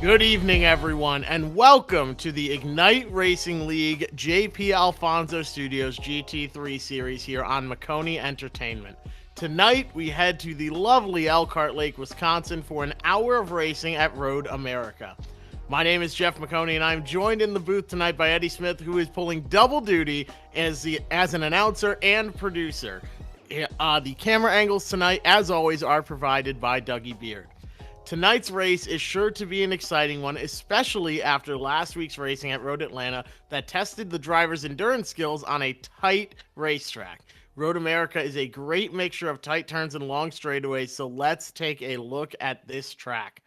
Good evening, everyone, and welcome to the Ignite Racing League JP Alfonso Studios GT3 series here on Maconi Entertainment. Tonight, we head to the lovely Elkhart Lake, Wisconsin for an hour of racing at Road America. My name is Jeff Maconi, and I'm joined in the booth tonight by Eddie Smith, who is pulling double duty as an announcer and producer. The camera angles tonight, as always, are provided by Dougie Beard. Tonight's race is sure to be an exciting one, especially after last week's racing at Road Atlanta that tested the drivers' endurance skills on a tight racetrack. Road America is a great mixture of tight turns and long straightaways, so let's take a look at this track.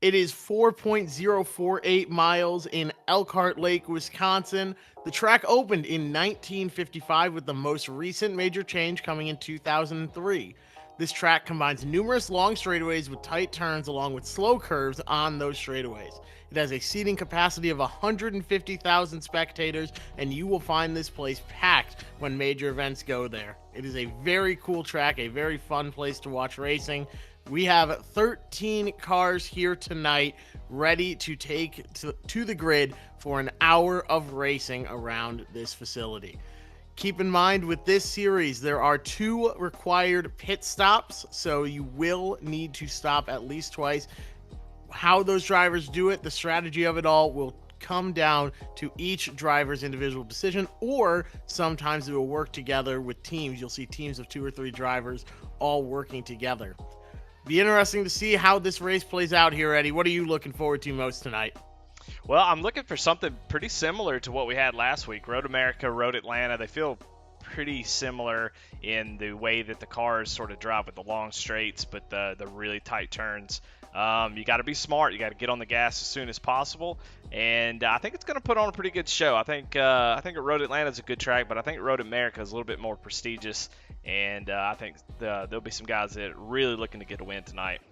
It is 4.048 miles in Elkhart Lake, Wisconsin. The track opened in 1955 with the most recent major change coming in 2003. This track combines numerous long straightaways with tight turns along with slow curves on those straightaways. It has a seating capacity of 150,000 spectators, and you will find this place packed when major events go there. It is a very cool track, a very fun place to watch racing. We have 13 cars here tonight ready to take to the grid for an hour of racing around this facility. Keep in mind with this series, there are 2 required pit stops, so you will need to stop at least twice. How those drivers do it, the strategy of it all will come down to each driver's individual decision, or sometimes it will work together with teams. You'll see teams of 2 or 3 drivers all working together. Be interesting to see how this race plays out here, Eddie. What are you looking forward to most tonight? Well, I'm looking for something pretty similar to what we had last week. Road America, Road Atlanta, they feel pretty similar in the way that the cars sort of drive with the long straights, but the really tight turns. You got to be smart. You got to get on the gas as soon as possible, and I think it's going to put on a pretty good show. I think Road Atlanta is a good track, but I think Road America is a little bit more prestigious, and I think there'll be some guys that are really looking to get a win tonight.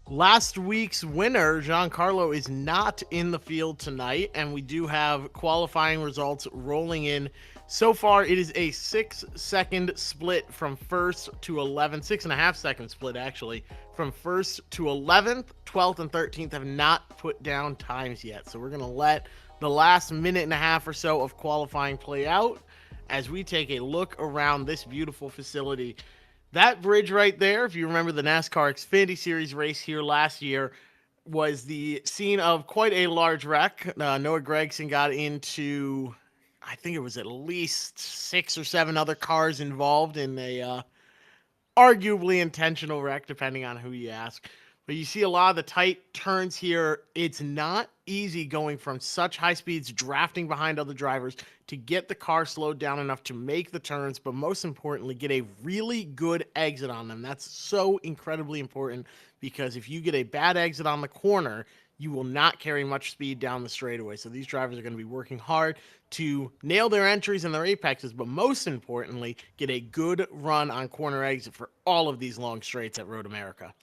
Last week's winner, Giancarlo, is not in the field tonight, and we do have qualifying results rolling in. So far, it is a 6-second split from first to 11th, 6.5-second split actually, from first to 11th. 12th and 13th have not put down times yet, so we're going to let the last minute and a half or so of qualifying play out as we take a look around this beautiful facility. That bridge right there, if you remember the NASCAR Xfinity Series race here last year, was the scene of quite a large wreck. Noah Gragson got into, I think it was at least 6 or 7 other cars involved in a arguably intentional wreck, depending on who you ask. But you see a lot of the tight turns here. It's not easy going from such high speeds, drafting behind other drivers, to get the car slowed down enough to make the turns, but most importantly, get a really good exit on them. That's so incredibly important, because if you get a bad exit on the corner, you will not carry much speed down the straightaway. So these drivers are going to be working hard to nail their entries and their apexes, but most importantly, get a good run on corner exit for all of these long straights at Road America.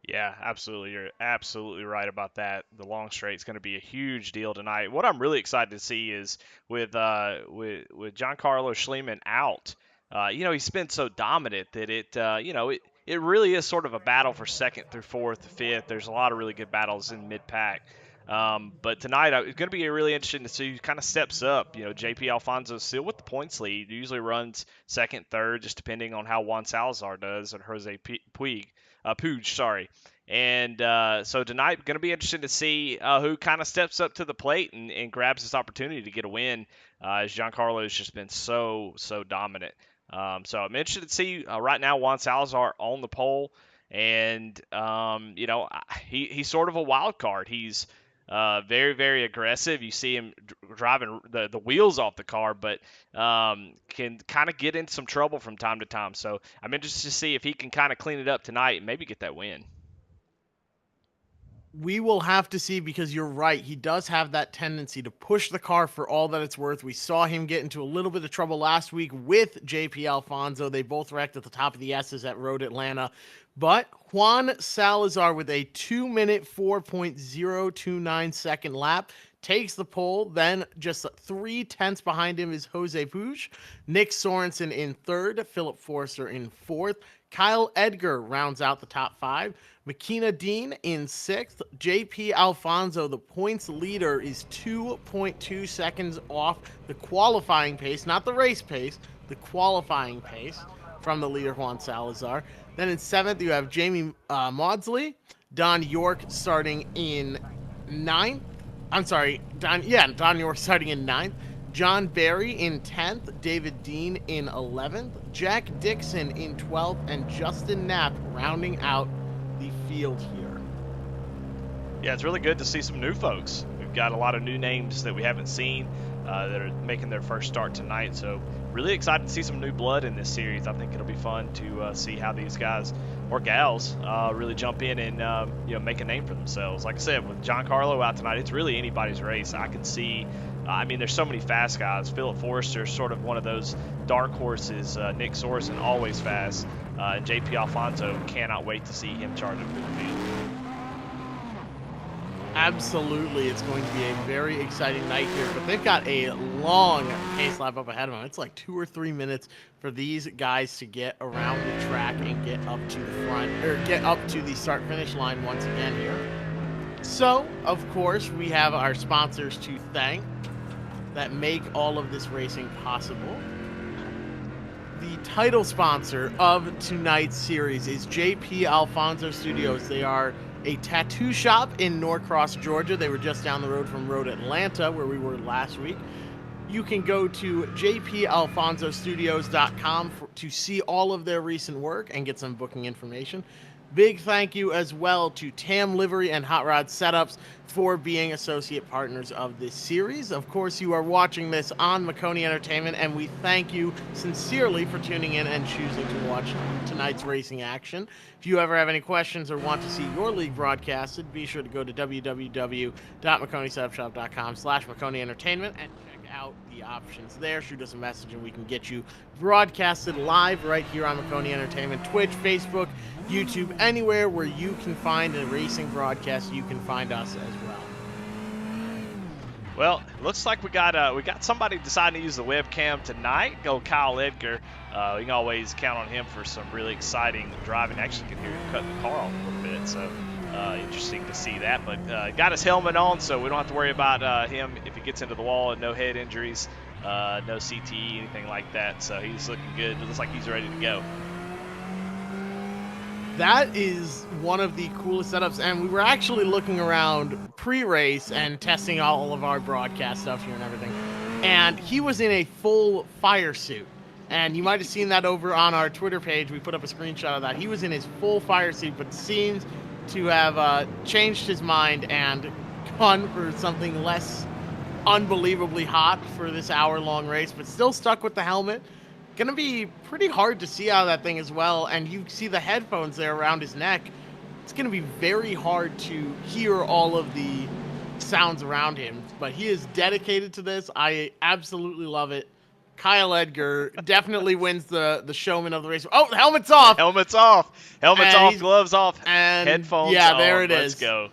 Yeah, absolutely. You're absolutely right about that. The long straight is going to be a huge deal tonight. What I'm really excited to see is with Giancarlo Schliemann out. He's been so dominant that it really is sort of a battle for second through fourth, fifth. There's a lot of really good battles in mid pack. But tonight it's going to be really interesting to see who kind of steps up. JP Alfonso still with the points lead. He usually runs second, third, just depending on how Juan Salazar does and Jose Puig. Puig, sorry. And so tonight, going to be interesting to see who kind of steps up to the plate and grabs this opportunity to get a win, as Giancarlo has just been so dominant. So I'm interested to see right now Juan Salazar on the pole, and he's sort of a wild card. He's very, very aggressive. You see him driving the wheels off the car, but can kind of get in some trouble from time to time. So I'm interested to see if he can kind of clean it up tonight and maybe get that win. We will have to see, because you're right. He does have that tendency to push the car for all that it's worth. We saw him get into a little bit of trouble last week with JP Alfonso. They both wrecked at the top of the S's at Road Atlanta. But Juan Salazar, with a 2-minute 4.029 second lap, takes the pole. Then just 3/10 behind him is Jose Puig, Nick Sorensen in third, Philip Forster in fourth, Kyle Edgar rounds out the top 5. Makina Dean in 6th. JP Alfonso, the points leader, is 2.2 seconds off the qualifying pace, not the race pace, the qualifying pace from the leader Juan Salazar. Then in 7th, you have Jamie Maudsley. Don York starting in 9th. I'm sorry, Don York starting in 9th. John Barry in 10th, David Dean in 11th, Jack Dixon in 12th, and Justin Knapp rounding out the field here. Yeah, it's really good to see some new folks. We've got a lot of new names that we haven't seen that are making their first start tonight. So really excited to see some new blood in this series. I think it'll be fun to see how these guys or gals really jump in and make a name for themselves. Like I said, with Giancarlo out tonight, it's really anybody's race. I can see. There's so many fast guys. Philip Forrester's sort of one of those dark horses. Nick Sorensen, always fast. And JP Alfonso, cannot wait to see him charge up through the field. Absolutely, it's going to be a very exciting night here, but they've got a long pace lap up ahead of them. It's like 2 or 3 minutes for these guys to get around the track and get up to the front, or get up to the start-finish line once again here. So, of course, we have our sponsors to thank that make all of this racing possible. The title sponsor of tonight's series is JP Alfonso Studios. They are a tattoo shop in Norcross, Georgia. They were just down the road from Road Atlanta, where we were last week. You can go to jpalfonsostudios.com to see all of their recent work and get some booking information. Big thank you as well to Tam Livery and Hot Rod Setups for being associate partners of this series. Of course, you are watching this on Maconi Entertainment, and we thank you sincerely for tuning in and choosing to watch tonight's racing action. If you ever have any questions or want to see your league broadcasted, be sure to go to www.maconisetupshop.com/Maconi Entertainment and check out the options there. Shoot us a message and we can get you broadcasted live right here on Maconi Entertainment, Twitch, Facebook, YouTube, anywhere where you can find a racing broadcast, you can find us as well. Well, it looks like we got somebody deciding to use the webcam tonight. Go Kyle Edgar. You can always count on him for some really exciting driving. Actually, can hear him cutting the car off a little bit, so interesting to see that. But got his helmet on, so we don't have to worry about him if he gets into the wall. No head injuries, no CTE, anything like that. So he's looking good. It looks like he's ready to go. That is one of the coolest setups, and we were actually looking around pre-race and testing all of our broadcast stuff here and everything, and he was in a full fire suit, and you might have seen that over on our Twitter page. We put up a screenshot of that. He was in his full fire suit, but seems to have changed his mind and gone for something less unbelievably hot for this hour-long race, but still stuck with the helmet. Gonna be pretty hard to see out of that thing as well, and you see the headphones there around his neck. It's gonna be very hard to hear all of the sounds around him, but he is dedicated to this. I absolutely love it. Kyle Edgar definitely wins the showman of the race. Oh, the helmet's off! Helmet's off! Helmet's off, gloves off, and headphones yeah, on. there it Let's is. go.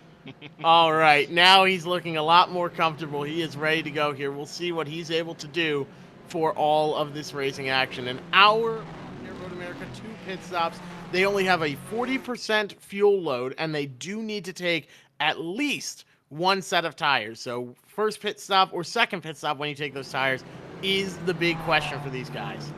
All right, now he's looking a lot more comfortable. He is ready to go here. We'll see what he's able to do for all of this racing action. An hour near Road America, 2 pit stops. They only have a 40% fuel load, and they do need to take at least 1 set of tires. So first pit stop or second pit stop when you take those tires is the big question for these guys.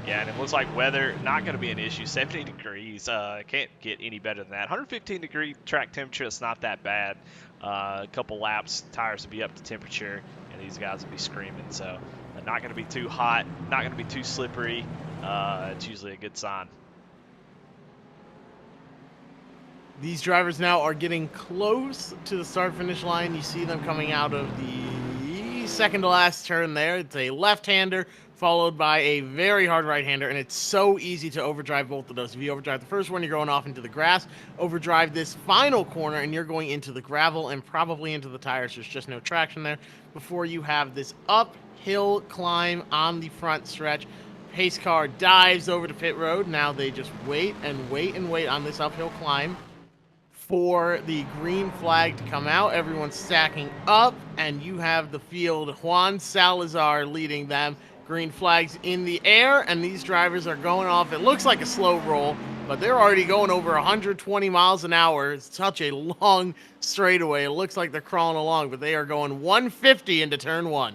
Yeah, and it looks like weather not going to be an issue. 70 degrees, can't get any better than that. 115-degree track temperature, it's not that bad. A couple laps, tires will be up to temperature, and these guys will be screaming. So not going to be too hot, not going to be too slippery. It's usually a good sign. These drivers now are getting close to the start-finish line. You see them coming out of the second-to-last turn there. It's a left-hander followed by a very hard right-hander, and it's so easy to overdrive both of those. If you overdrive the first one, you're going off into the grass. Overdrive this final corner, and you're going into the gravel and probably into the tires. There's just no traction there before you have this uphill climb on the front stretch. Pace car dives over to pit road. Now they just wait and wait and wait on this uphill climb for the green flag to come out. Everyone's stacking up, and you have the field. Juan Salazar leading them. Green flags in the air, and these drivers are going off. It looks like a slow roll, but they're already going over 120 miles an hour. It's such a long straightaway. It looks like they're crawling along, but they are going 150 into turn 1.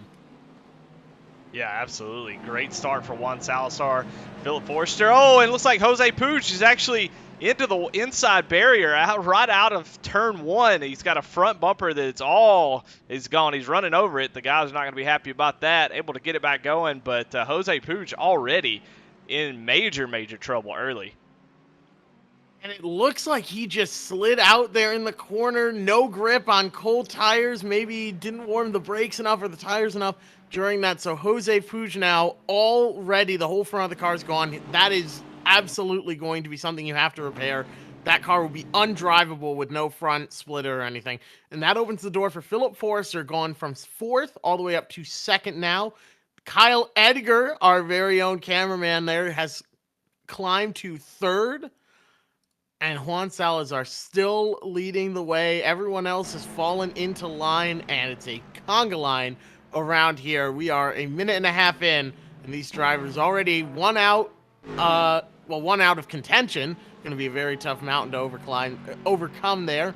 Yeah, absolutely. Great start for Juan Salazar. Philip Forster. Oh, and it looks like Jose Puig is actually into the inside barrier right out of turn 1. He's got a front bumper that's all is gone. He's running over it. The guys are not going to be happy about that. Able to get it back going, but Jose Puig already in major, major trouble early. And it looks like he just slid out there in the corner, no grip on cold tires. Maybe didn't warm the brakes enough or the tires enough during that. So Jose Puig now already, the whole front of the car is gone. That is absolutely going to be something you have to repair. That car will be undrivable with no front splitter or anything. And that opens the door for Philip Forster, going from 4th all the way up to 2nd now. Kyle Edgar, our very own cameraman there, has climbed to 3rd. And Juan Salazar still leading the way. Everyone else has fallen into line, and it's a conga line around here. We are a minute and a half in, and these drivers already one out of contention. Going to be a very tough mountain to overcome there.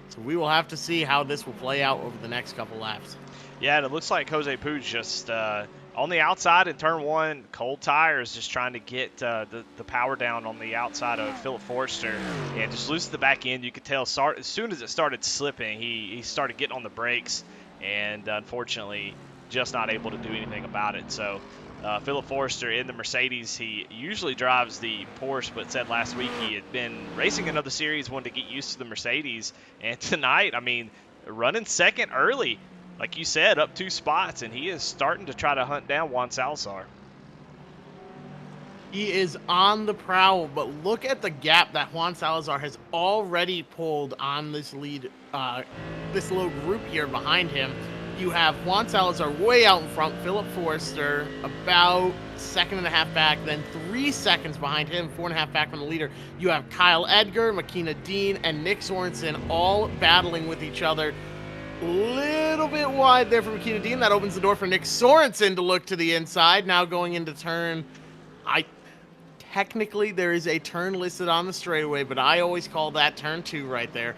So we will have to see how this will play out over the next couple laps. Yeah, and it looks like Jose Puig just on the outside in turn 1, cold tires, just trying to get the power down on the outside of Philip Forster, and just loses the back end. You could tell as soon as it started slipping, he started getting on the brakes, and unfortunately just not able to do anything about it. So Philip Forster in the Mercedes, he usually drives the Porsche, but said last week he had been racing another series, wanted to get used to the Mercedes, and tonight, I mean, running 2nd early. Like you said, up 2 spots, and he is starting to try to hunt down Juan Salazar. He is on the prowl, but look at the gap that Juan Salazar has already pulled on this lead, this little group here behind him. You have Juan Salazar way out in front, Philip Forster about 2.5 seconds back, then 3 seconds behind him, 4.5 seconds back from the leader. You have Kyle Edgar, Makina Dean, and Nick Sorensen all battling with each other. Little bit wide there for Makina Dean. That opens the door for Nick Sorensen to look to the inside. Now going into turn, technically there is a turn listed on the straightaway, but I always call that turn 2 right there.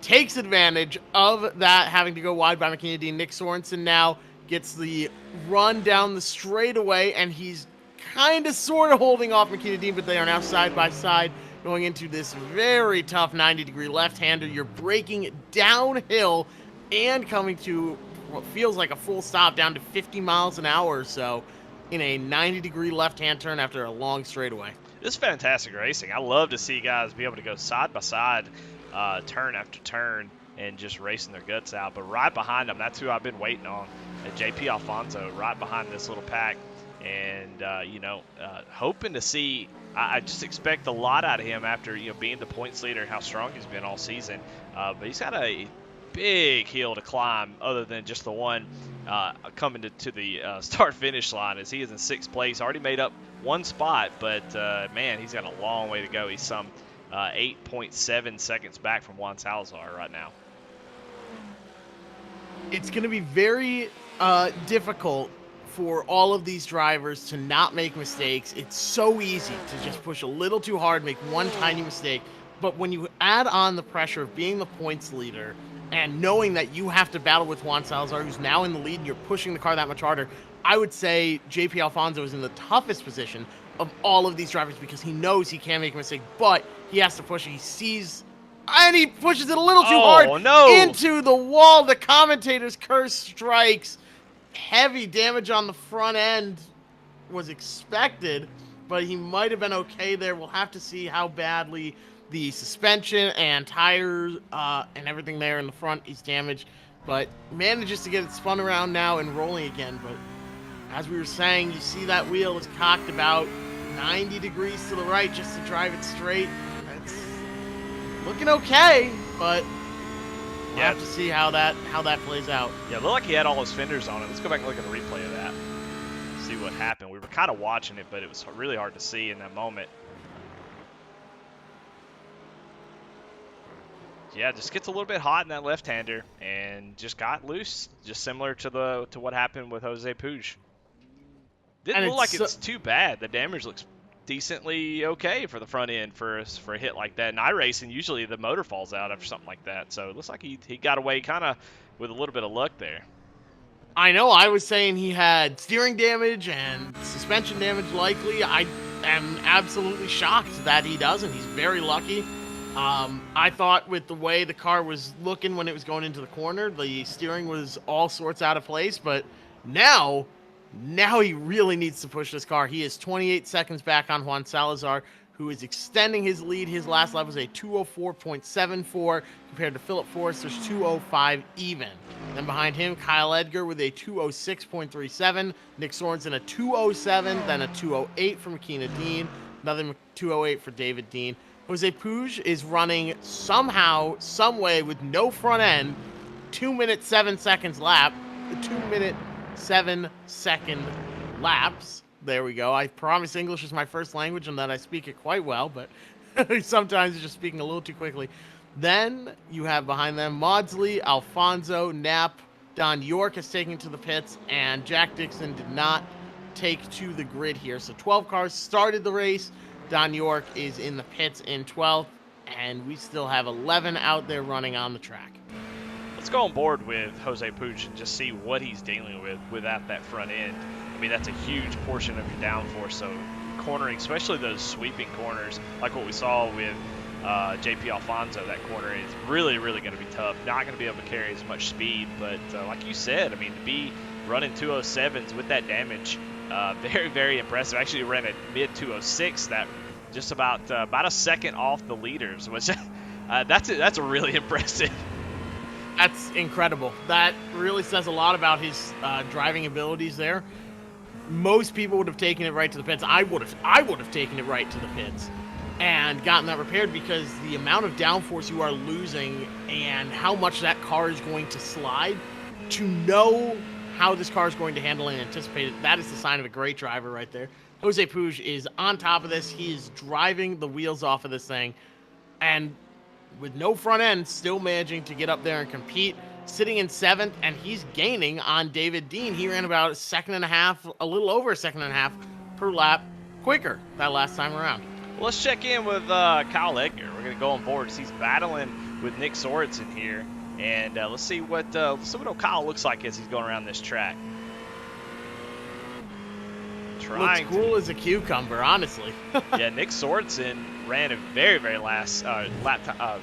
Takes advantage of that having to go wide by Makina Dean. Nick Sorensen now gets the run down the straightaway, and he's kind of sort of holding off Makina Dean, but they are now side by side going into this very tough 90-degree left-hander. You're braking downhill and coming to what feels like a full stop down to 50 miles an hour or so in a 90-degree left-hand turn after a long straightaway. This is fantastic racing. I love to see guys be able to go side by side, turn after turn, and just racing their guts out. But right behind them, that's who I've been waiting on, JP Alfonso, right behind this little pack. And, hoping to see, I just expect a lot out of him after, being the points leader and how strong he's been all season. But he's got a big hill to climb other than just the one coming to the start-finish line, as he is in 6th place. Already made up 1 spot, but, man, he's got a long way to go. He's some 8.7 seconds back from Juan Salazar right now. It's going to be very difficult for all of these drivers to not make mistakes. It's so easy to just push a little too hard, make one tiny mistake. But when you add on the pressure of being the points leader and knowing that you have to battle with Juan Salazar, who's now in the lead, and you're pushing the car that much harder, I would say JP Alfonso is in the toughest position of all of these drivers because he knows he can't make a mistake, but he has to push it. He sees, and he pushes it a little too hard into the wall. The commentator's curse strikes. Heavy damage on the front end was expected, but he might have been okay there. We'll have to see how badly the suspension and tires and everything there in the front is damaged, but manages to get it spun around now and rolling again. But as we were saying, you see that wheel is cocked about 90 degrees to the right just to drive it straight. It's looking okay, but we'll have to see how that plays out. Yeah, it looked like he had all his fenders on it. Let's go back and look at the replay of that. See what happened. We were kind of watching it, but it was really hard to see in that moment. Yeah, just gets a little bit hot in that left-hander and just got loose, just similar to what happened with Jose Puig. Didn't look like it's too bad. The damage looks decently okay for the front end for a hit like that. In iRacing, usually the motor falls out after something like that. So it looks like he got away kind of with a little bit of luck there. I know I was saying he had steering damage and suspension damage likely. I am absolutely shocked that he doesn't. He's very lucky. I thought with the way the car was looking when it was going into the corner, the steering was all sorts out of place, but now he really needs to push this car. He is 28 seconds back on Juan Salazar, who is extending his lead. His last lap was a 204.74 compared to Philip Forrester's 205 even. Then behind him, Kyle Edgar with a 206.37, Nick Sorensen a 207, then a 208 for Makina Dean, another 208 for David Dean. Jose Puig is running somehow, some way with no front end, 2 minute 7 seconds lap, 2 minute 7 second laps. There we go. I promise English is my first language and that I speak it quite well, but sometimes just speaking a little too quickly. Then you have behind them Maudsley, Alfonso, Knapp, Don York is taking to the pits, and Jack Dixon did not take to the grid here. So 12 cars started the race. Don York is in the pits in 12th, and we still have 11 out there running on the track. Let's go on board with Jose Puig and just see what he's dealing with without that front end. I mean, that's a huge portion of your downforce, so cornering, especially those sweeping corners, like what we saw with JP Alfonso, that corner is really, really going to be tough. Not going to be able to carry as much speed, but like you said, I mean, to be running 207s with that damage, very, very impressive. Actually, ran a mid 206, that just about a second off the leaders, which that's a really impressive. That's incredible. That really says a lot about his driving abilities there. Most people would have taken it right to the pits. I would have taken it right to the pits and gotten that repaired, because the amount of downforce you are losing and how much that car is going to slide, to know how this car is going to handle and anticipate it, that is the sign of a great driver right there. Jose Puig is on top of this. He is driving the wheels off of this thing, and with no front end, still managing to get up there and compete, sitting in 7th, and he's gaining on David Dean. He ran about a second and a half, a little over a second and a half per lap quicker that last time around. Well, let's check in with Kyle Edgar. We're going to go on board. He's battling with Nick Sorensen here, and let's see what Kyle looks like as he's going around this track. Looks cool as a cucumber, honestly. Yeah, Nick Sorensen ran a very, very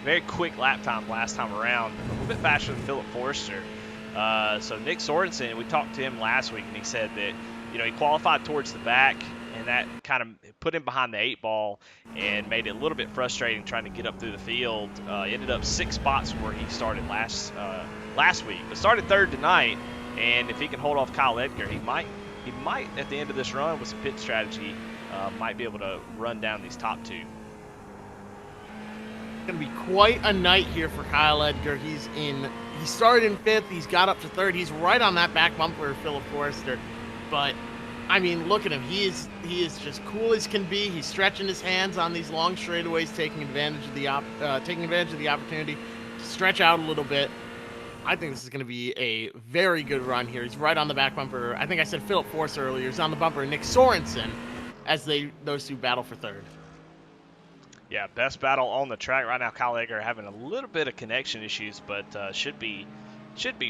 very quick lap time last time around, a little bit faster than Philip Forrester. So Nick Sorensen, we talked to him last week, and he said that he qualified towards the back, and that kind of put him behind the 8 ball and made it a little bit frustrating trying to get up through the field. Ended up 6 spots where he started last week, but started 3rd tonight. And if he can hold off Kyle Edgar, he might at the end of this run with some pit strategy, might be able to run down these top 2. It's going to be quite a night here for Kyle Edgar. He started in 5th, he's got up to 3rd. He's right on that back bumper of Philip Forrester. But I mean, look at him. He is just cool as can be. He's stretching his hands on these long straightaways, taking advantage of the opportunity to stretch out a little bit. I think this is going to be a very good run here. He's right on the back bumper. I think I said Philip Forrester earlier. He's on the bumper. Nick Sorensen, as those two battle for 3rd. Yeah, best battle on the track right now. Kyle Edgar having a little bit of connection issues, but should be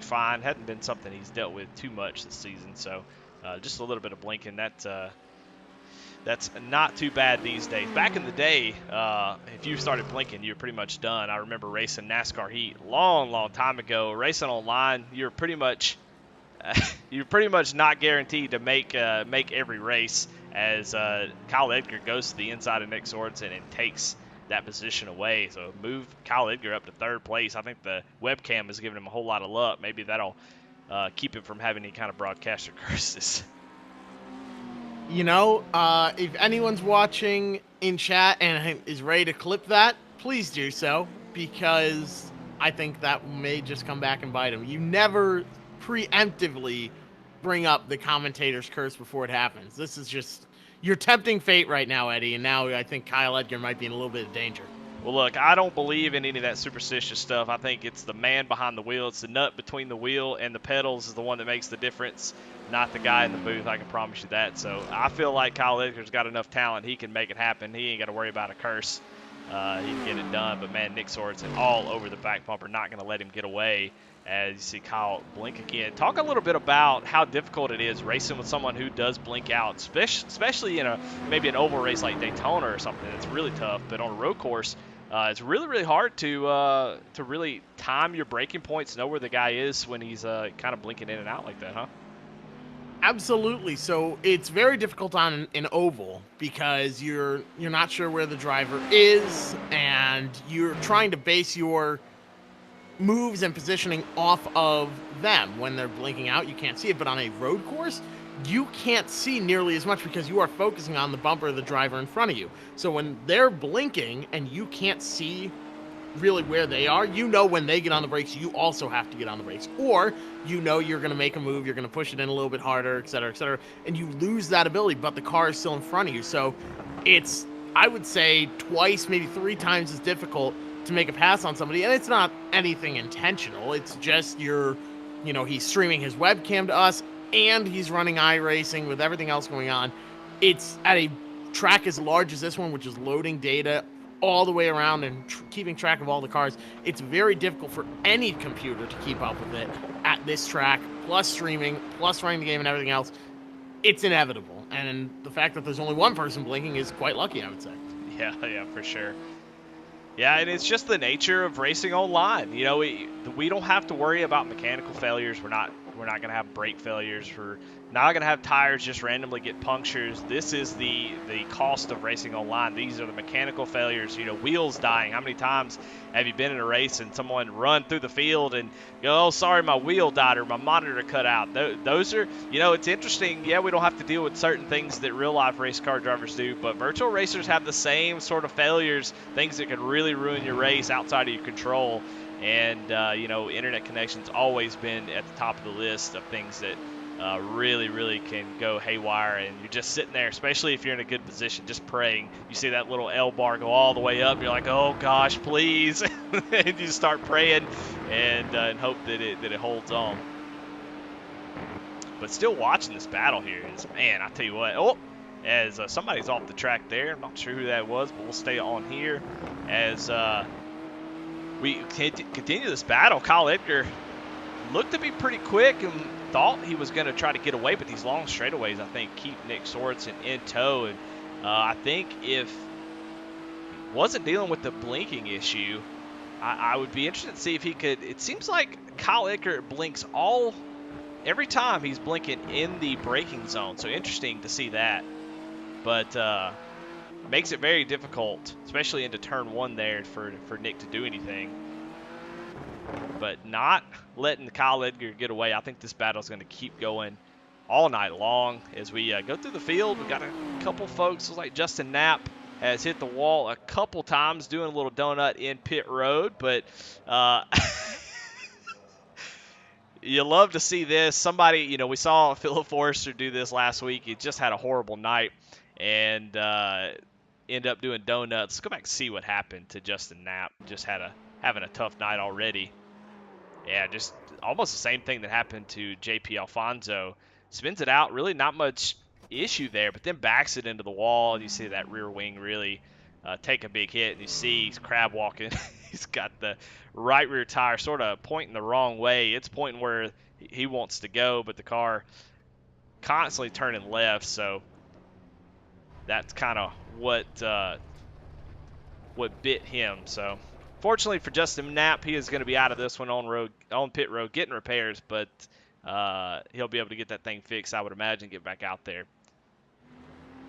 fine. Hadn't been something he's dealt with too much this season, so just a little bit of blinking. That's not too bad these days. Back in the day, if you started blinking, you were pretty much done. I remember racing NASCAR Heat long time ago. Racing online, you're pretty much not guaranteed to make every race, as Kyle Edgar goes to the inside of Nick Sorensen and takes that position away. So move Kyle Edgar up to 3rd place. I think the webcam is giving him a whole lot of luck. Maybe that'll keep him from having any kind of broadcaster curses. If anyone's watching in chat and is ready to clip that, please do so, because I think that may just come back and bite him. You never preemptively bring up the commentator's curse before it happens. This is just, you're tempting fate right now, Eddie, and now I think Kyle Edgar might be in a little bit of danger. Well, look, I don't believe in any of that superstitious stuff. I think it's the man behind the wheel. It's the nut between the wheel and the pedals is the one that makes the difference, not the guy in the booth. I can promise you that. So I feel like Kyle Edgar's got enough talent. He can make it happen. He ain't got to worry about a curse. He can get it done. But, man, Nick Sorensen all over the back bumper, not going to let him get away. As you see Kyle blink again. Talk a little bit about how difficult it is racing with someone who does blink out, especially in maybe an oval race like Daytona or something. It's really tough. But on a road course, it's really, really hard to really time your braking points, know where the guy is when he's kind of blinking in and out like that, huh? Absolutely. So it's very difficult on an oval because you're not sure where the driver is, and you're trying to base your moves and positioning off of them. When they're blinking out, you can't see it, but on a road course, you can't see nearly as much because you are focusing on the bumper of the driver in front of you. So when they're blinking and you can't see really where they are, you know when they get on the brakes, you also have to get on the brakes. Or you know you're going to make a move, you're going to push it in a little bit harder, et cetera, and you lose that ability, but the car is still in front of you. So it's, I would say, twice, maybe 3 times as difficult to make a pass on somebody, and it's not anything intentional. It's just he's streaming his webcam to us, and he's running iRacing with everything else going on. It's at a track as large as this one, which is loading data all the way around and keeping track of all the cars. It's very difficult for any computer to keep up with it at this track, plus streaming, plus running the game and everything else. It's inevitable, and the fact that there's only one person blinking is quite lucky, I would say. Yeah, for sure. Yeah, and it's just the nature of racing online. We don't have to worry about mechanical failures. We're not going to have brake failures. We're not going to have tires just randomly get punctures. This is the cost of racing online. These are the mechanical failures. Wheels dying. How many times have you been in a race and someone run through the field and go, "Oh, sorry, my wheel died," or "My monitor cut out"? Those are, it's interesting. Yeah, we don't have to deal with certain things that real life race car drivers do, but virtual racers have the same sort of failures, things that could really ruin your race outside of your control. And, internet connection's always been at the top of the list of things that really, really can go haywire. And you're just sitting there, especially if you're in a good position, just praying. You see that little L bar go all the way up. You're like, "Oh, gosh, please." And you start praying and hope that it holds on. But still watching this battle here is, man, I tell you what. Oh, as somebody's off the track there. I'm not sure who that was, but we'll stay on here as we continue this battle. Kyle Edgar looked to be pretty quick and thought he was going to try to get away, but these long straightaways, I think, keep Nick Sorensen in tow. And I think if he wasn't dealing with the blinking issue, I would be interested to see if he could. It seems like Kyle Edgar blinks every time he's blinking in the braking zone. So interesting to see that. But makes it very difficult, especially into turn 1 there for Nick to do anything. But not letting Kyle Edgar get away. I think this battle is going to keep going all night long as we go through the field. We got a couple folks, like Justin Knapp has hit the wall a couple times doing a little donut in pit road, but you love to see this. Somebody, we saw Philip Forrester do this last week. He just had a horrible night and end up doing donuts. Let's go back and see what happened to Justin Knapp. Just having a tough night already. Yeah, just almost the same thing that happened to JP Alfonso. Spins it out, really not much issue there, but then backs it into the wall, and you see that rear wing really take a big hit, and you see he's crab walking. He's got the right rear tire sort of pointing the wrong way. It's pointing where he wants to go, but the car constantly turning left, so that's kind of what bit him. So fortunately for Justin Knapp, he is going to be out of this one on pit road getting repairs, but he'll be able to get that thing fixed, I would imagine, get back out there.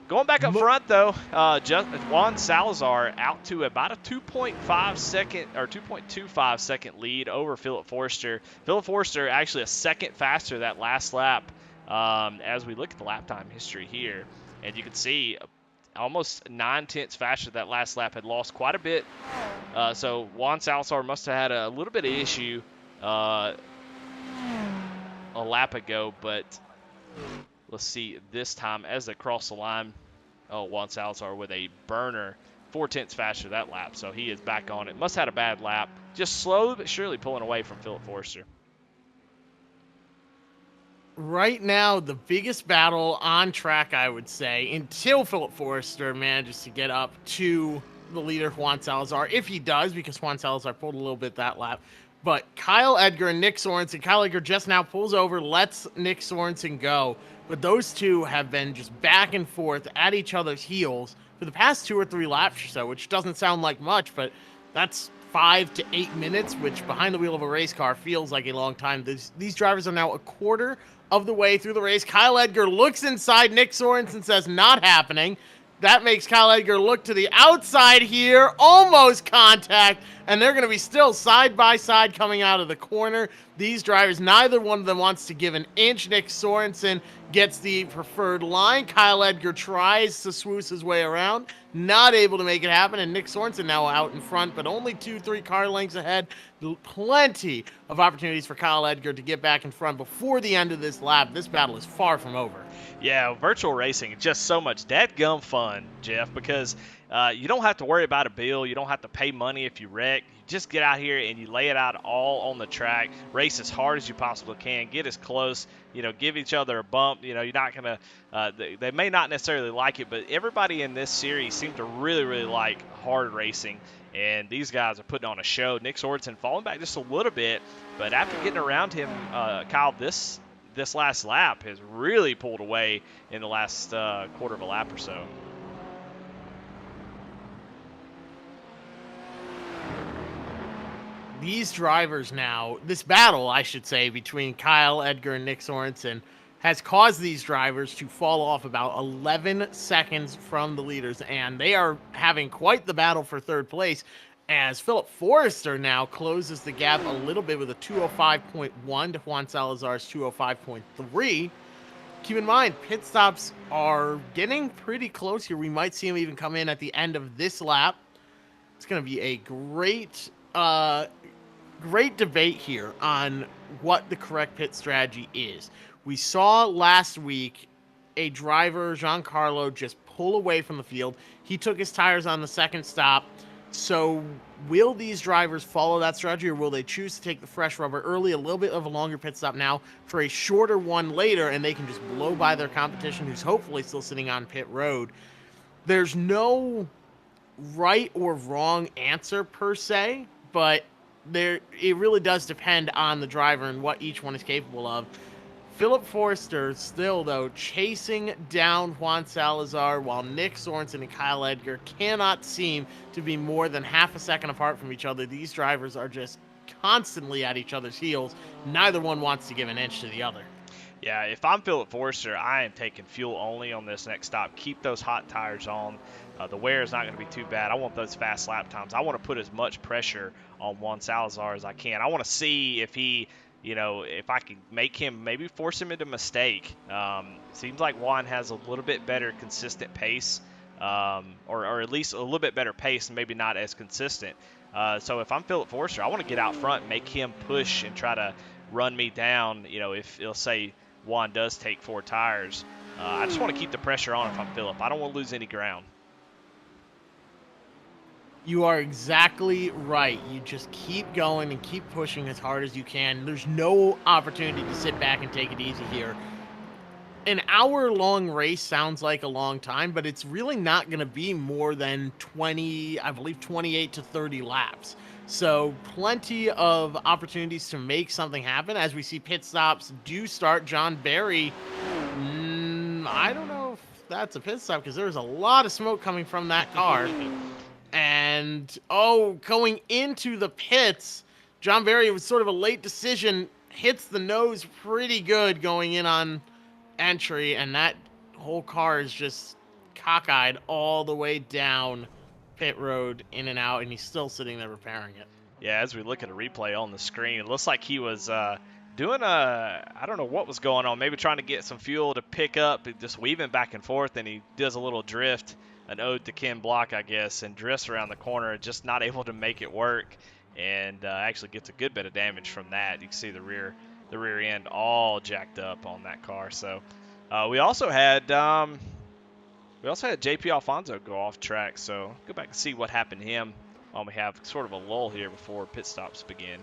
Going back up front, though, Juan Salazar out to about a 2.5 second or 2.25 second lead over Philip Forrester. Philip Forrester actually a second faster that last lap. As we look at the lap time history here, and you can see almost 9/10 faster that last lap, had lost quite a bit. So Juan Salazar must have had a little bit of issue a lap ago, but let's see this time as they cross the line. Oh, Juan Salazar with a burner 4/10 faster that lap, so he is back on it. Must have had a bad lap. Just slow but surely pulling away from Philip Forster. Right now, the biggest battle on track, I would say, until Philip Forrester manages to get up to the leader, Juan Salazar, if he does, because Juan Salazar pulled a little bit that lap. But Kyle Edgar and Nick Sorensen, Kyle Edgar just now pulls over, lets Nick Sorensen go. But those two have been just back and forth at each other's heels for the past 2 or 3 laps or so, which doesn't sound like much, but that's 5 to 8 minutes, which behind the wheel of a race car feels like a long time. These drivers are now a quarter of the way through the race. Kyle Edgar looks inside. Nick Sorensen says, not happening. That makes Kyle Edgar look to the outside here. Almost contact. And they're going to be still side by side coming out of the corner. These drivers, neither one of them wants to give an inch. Nick Sorensen gets the preferred line. Kyle Edgar tries to swoosh his way around. Not able to make it happen. And Nick Sorensen now out in front, but only 2-3 car lengths ahead. Plenty of opportunities for Kyle Edgar to get back in front before the end of this lap. This battle is far from over. Yeah, virtual racing, just so much dadgum fun, Jeff, because you don't have to worry about a bill. You don't have to pay money if you wreck. You just get out here and you lay it out all on the track, race as hard as you possibly can, get as close, give each other a bump. You're not going to, they may not necessarily like it, but everybody in this series seems to really, really like hard racing. And these guys are putting on a show. Nick Sorensen falling back just a little bit, but after getting around him, Kyle, this last lap has really pulled away in the last quarter of a lap or so. These drivers now, this battle, I should say, between Kyle Edgar and Nick Sorensen has caused these drivers to fall off about 11 seconds from the leaders, and they are having quite the battle for third place as Philip Forrester now closes the gap a little bit with a 205.1 to Juan Salazar's 205.3. Keep in mind, pit stops are getting pretty close here. We might see him even come in at the end of this lap. It's going to be a great debate here on what the correct pit strategy is. We saw last week a driver, Giancarlo, just pull away from the field. He took his tires on the second stop. So will these drivers follow that strategy, or will they choose to take the fresh rubber early, a little bit of a longer pit stop now for a shorter one later, and they can just blow by their competition who's hopefully still sitting on pit road? There's no right or wrong answer per se, but it really does depend on the driver and what each one is capable of. Philip Forster still, though, chasing down Juan Salazar, while Nick Sorensen and Kyle Edgar cannot seem to be more than half a second apart from each other. These drivers are just constantly at each other's heels. Neither one wants to give an inch to the other. Yeah, if I'm Philip Forster, I am taking fuel only on this next stop. Keep those hot tires on. The wear is not going to be too bad. I want those fast lap times. I want to put as much pressure on Juan Salazar as I can. I want to see if he, if I can make him, maybe force him into a mistake. Seems like Juan has a little bit better consistent pace, or at least a little bit better pace, and maybe not as consistent. So if I'm Philip Forster, I want to get out front, make him push and try to run me down. If it'll say Juan does take 4 tires. I just want to keep the pressure on if I'm Philip. I don't want to lose any ground. You are exactly right. You just keep going and keep pushing as hard as you can. There's no opportunity to sit back and take it easy here. An hour-long race sounds like a long time, but it's really not going to be more than 28 to 30 laps. So plenty of opportunities to make something happen. As we see pit stops do start. John Barry, I don't know if that's a pit stop because there's a lot of smoke coming from that car. And, going into the pits, John Barry, was sort of a late decision, hits the nose pretty good going in on entry, and that whole car is just cockeyed all the way down pit road, in and out, and he's still sitting there repairing it. Yeah, as we look at a replay on the screen, it looks like he was doing I don't know what was going on, maybe trying to get some fuel to pick up, just weaving back and forth, and he does a little drift, an ode to Ken Block, I guess, and drifts around the corner, just not able to make it work, and actually gets a good bit of damage from that. You can see the rear end all jacked up on that car. So we also had We also had JP Alfonso go off track, so go back and see what happened to him while we have sort of a lull here before pit stops begin.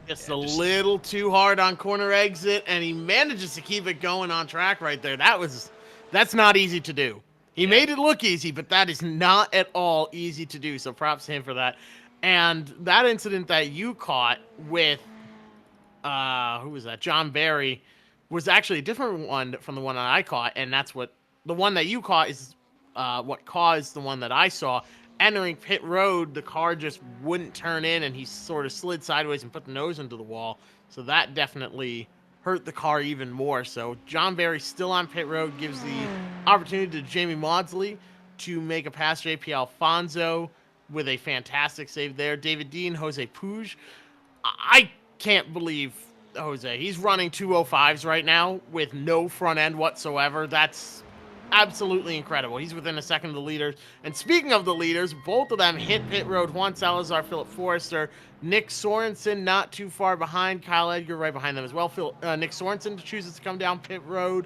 Just a little too hard on corner exit, and he manages to keep it going on track right there. That's not easy to do. He made it look easy, but that is not at all easy to do. So props to him for that. And that incident that you caught with who was that? John Barry was actually a different one from the one that I caught, and that's what the one that you caught is what caused the one that I saw. Entering pit road, the car just wouldn't turn in, and he sort of slid sideways and put the nose into the wall. So that definitely hurt the car even more. So John Barry still on pit road, gives the opportunity to Jamie Maudsley to make a pass JP Alfonso with a fantastic save there. David Dean, Jose Puig. I can't believe Jose. He's running 205s right now with no front end whatsoever. That's absolutely incredible. He's within a second of the leaders. And speaking of the leaders, both of them hit pit road. Juan Salazar, Philip Forrester, Nick Sorensen not too far behind. Kyle Edgar right behind them as well. Nick Sorensen chooses to come down pit road.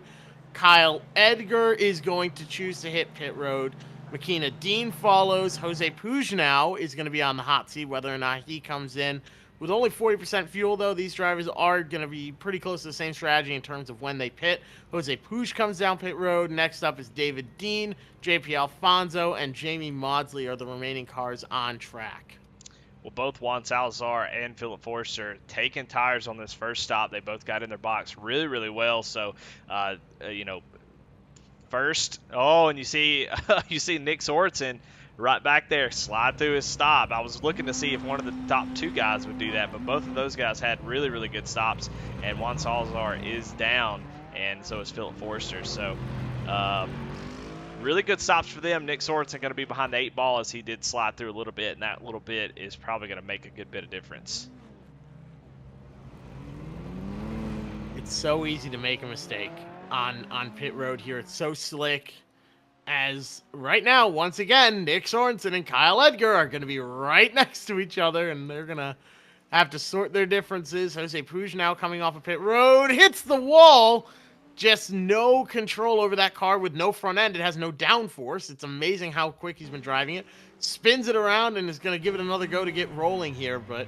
Kyle Edgar is going to choose to hit pit road. McKenna Dean follows. Jose Puig now is going to be on the hot seat, whether or not he comes in. With only 40% fuel, though, these drivers are going to be pretty close to the same strategy in terms of when they pit. Jose Puig comes down pit road. Next up is David Dean, JP Alfonso, and Jamie Maudsley are the remaining cars on track. Well, both Juan Salazar and Philip Forster taking tires on this first stop. They both got in their box really, really well. So, first, and you see you see Nick Sorensen right back there slide through his stop. I was looking to see if one of the top two guys would do that, but both of those guys had really, really good stops, and Juan Salazar is down, and so is Philip Forster. So really good stops for them. Nick Sorensen going to be behind the 8 ball as he did slide through a little bit, and that little bit is probably going to make a good bit of difference. It's so easy to make a mistake on pit road here. It's so slick. As right now, once again, Nick Sorensen and Kyle Edgar are going to be right next to each other, and they're going to have to sort their differences. Jose Puig now coming off of pit road, hits the wall. Just no control over that car with no front end. It has no downforce. It's amazing how quick he's been driving it. Spins it around and is going to give it another go to get rolling here. But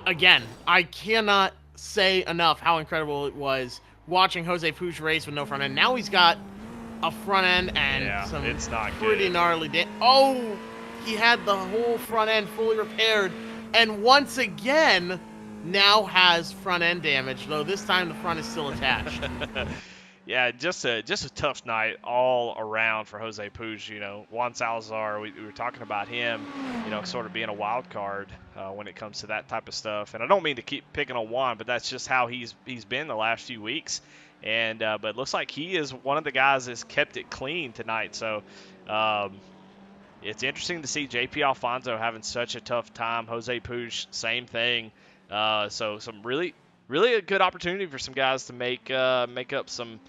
again, I cannot say enough how incredible it was watching Jose Puig race with no front end. Now he's got a front end and some it's not pretty good. gnarly he had the whole front end fully repaired, and once again now has front end damage, though this time the front is still attached. Yeah, just a tough night all around for Jose Puig. Juan Salazar, we were talking about him, sort of being a wild card when it comes to that type of stuff. And I don't mean to keep picking on Juan, but that's just how he's been the last few weeks. And but it looks like he is one of the guys that's kept it clean tonight. So it's interesting to see JP Alfonso having such a tough time. Jose Puig, same thing. So some really a good opportunity for some guys to make up some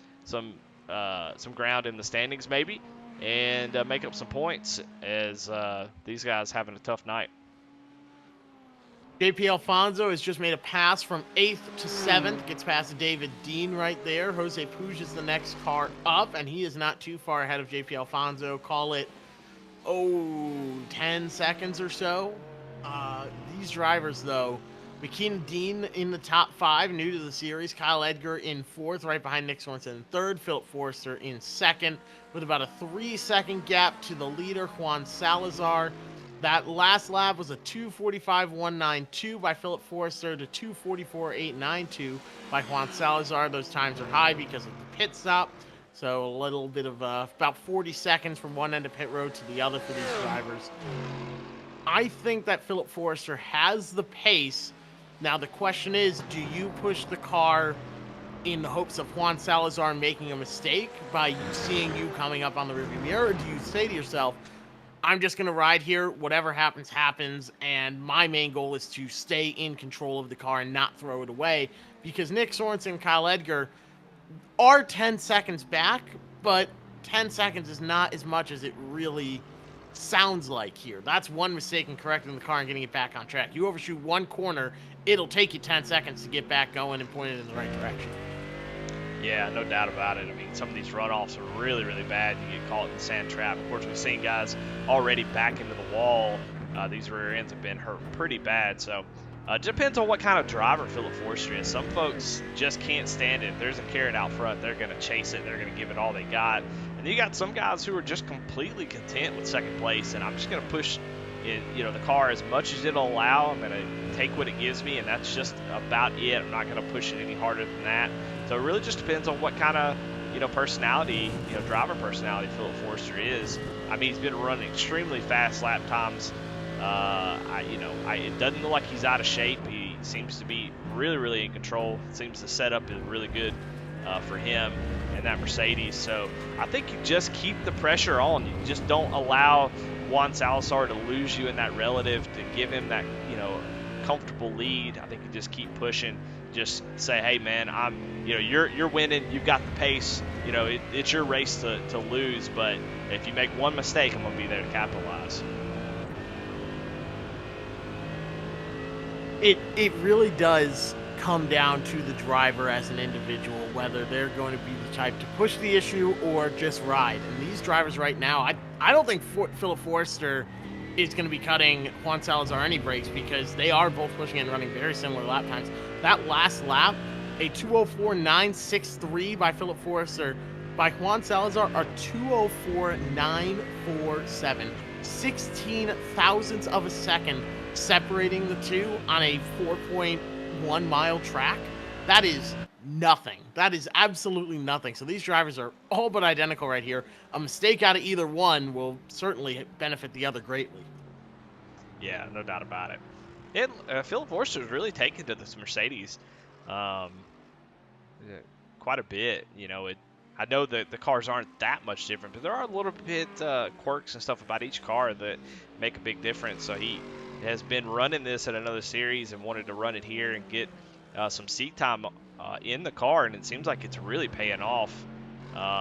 ground in the standings maybe, and make up some points as these guys having a tough night. JP Alfonso has just made a pass from 8th to 7th, gets past David Dean right there. Jose Puig is the next car up, and he is not too far ahead of JP Alfonso. Call it, 10 seconds or so. These drivers, though, McKenna Dean in the top 5, new to the series. Kyle Edgar in 4th, right behind Nick Sorensen in 3rd. Philip Forster in 2nd, with about a 3-second gap to the leader, Juan Salazar. That last lap was a 2:45.192 by Philip Forster to 2:44.892 by Juan Salazar. Those times are high because of the pit stop. So a little bit of about 40 seconds from one end of pit road to the other for these drivers. I think that Philip Forster has the pace. Now the question is, do you push the car in the hopes of Juan Salazar making a mistake by seeing you coming up on the rearview mirror? Or do you say to yourself, I'm just going to ride here, whatever happens, happens, and my main goal is to stay in control of the car and not throw it away? Because Nick Sorensen and Kyle Edgar are 10 seconds back, but 10 seconds is not as much as it really sounds like here. That's one mistake in correcting the car and getting it back on track. You overshoot one corner, it'll take you 10 seconds to get back going and point it in the right direction. Yeah, no doubt about it. I mean, some of these runoffs are really, really bad. You get caught in the sand trap. Of course, we've seen guys already back into the wall. These rear ends have been hurt pretty bad. So it depends on what kind of driver Philip Forster is. Some folks just can't stand it. If there's a carrot out front, they're going to chase it. They're going to give it all they got. And you got some guys who are just completely content with second place. And I'm just going to push the car as much as it'll allow. I'm going to take what it gives me, and that's just about it. I'm not going to push it any harder than that. So it really just depends on what kind of, personality, driver personality Philip Forster is. I mean, he's been running extremely fast lap times. It doesn't look like he's out of shape. He seems to be really, really in control. It seems the setup is really good for him and that Mercedes. So I think you just keep the pressure on. You just don't allow Juan Salazar to lose you in that relative, to give him that, comfortable lead. I think you just keep pushing. Just say, hey man, you're winning. You've got the pace. It's your race to lose. But if you make one mistake, I'm gonna be there to capitalize. It really does come down to the driver as an individual, whether they're going to be the type to push the issue or just ride. And these drivers right now, I don't think Philip Forster is going to be cutting Juan Salazar any breaks, because they are both pushing and running very similar lap times. That last lap, a 2:04.963 by Philip Forster, by Juan Salazar are 2:04.947, 16 thousandths of a second separating the two on a 4.1 mile track. That is nothing. That is absolutely nothing. So these drivers are all but identical right here. A mistake out of either one will certainly benefit the other greatly. Yeah, no doubt about it. Philip Forster's really taken to this Mercedes quite a bit. I know that the cars aren't that much different, but there are a little bit quirks and stuff about each car that make a big difference. So he has been running this at another series and wanted to run it here and get some seat time in the car, and it seems like it's really paying off.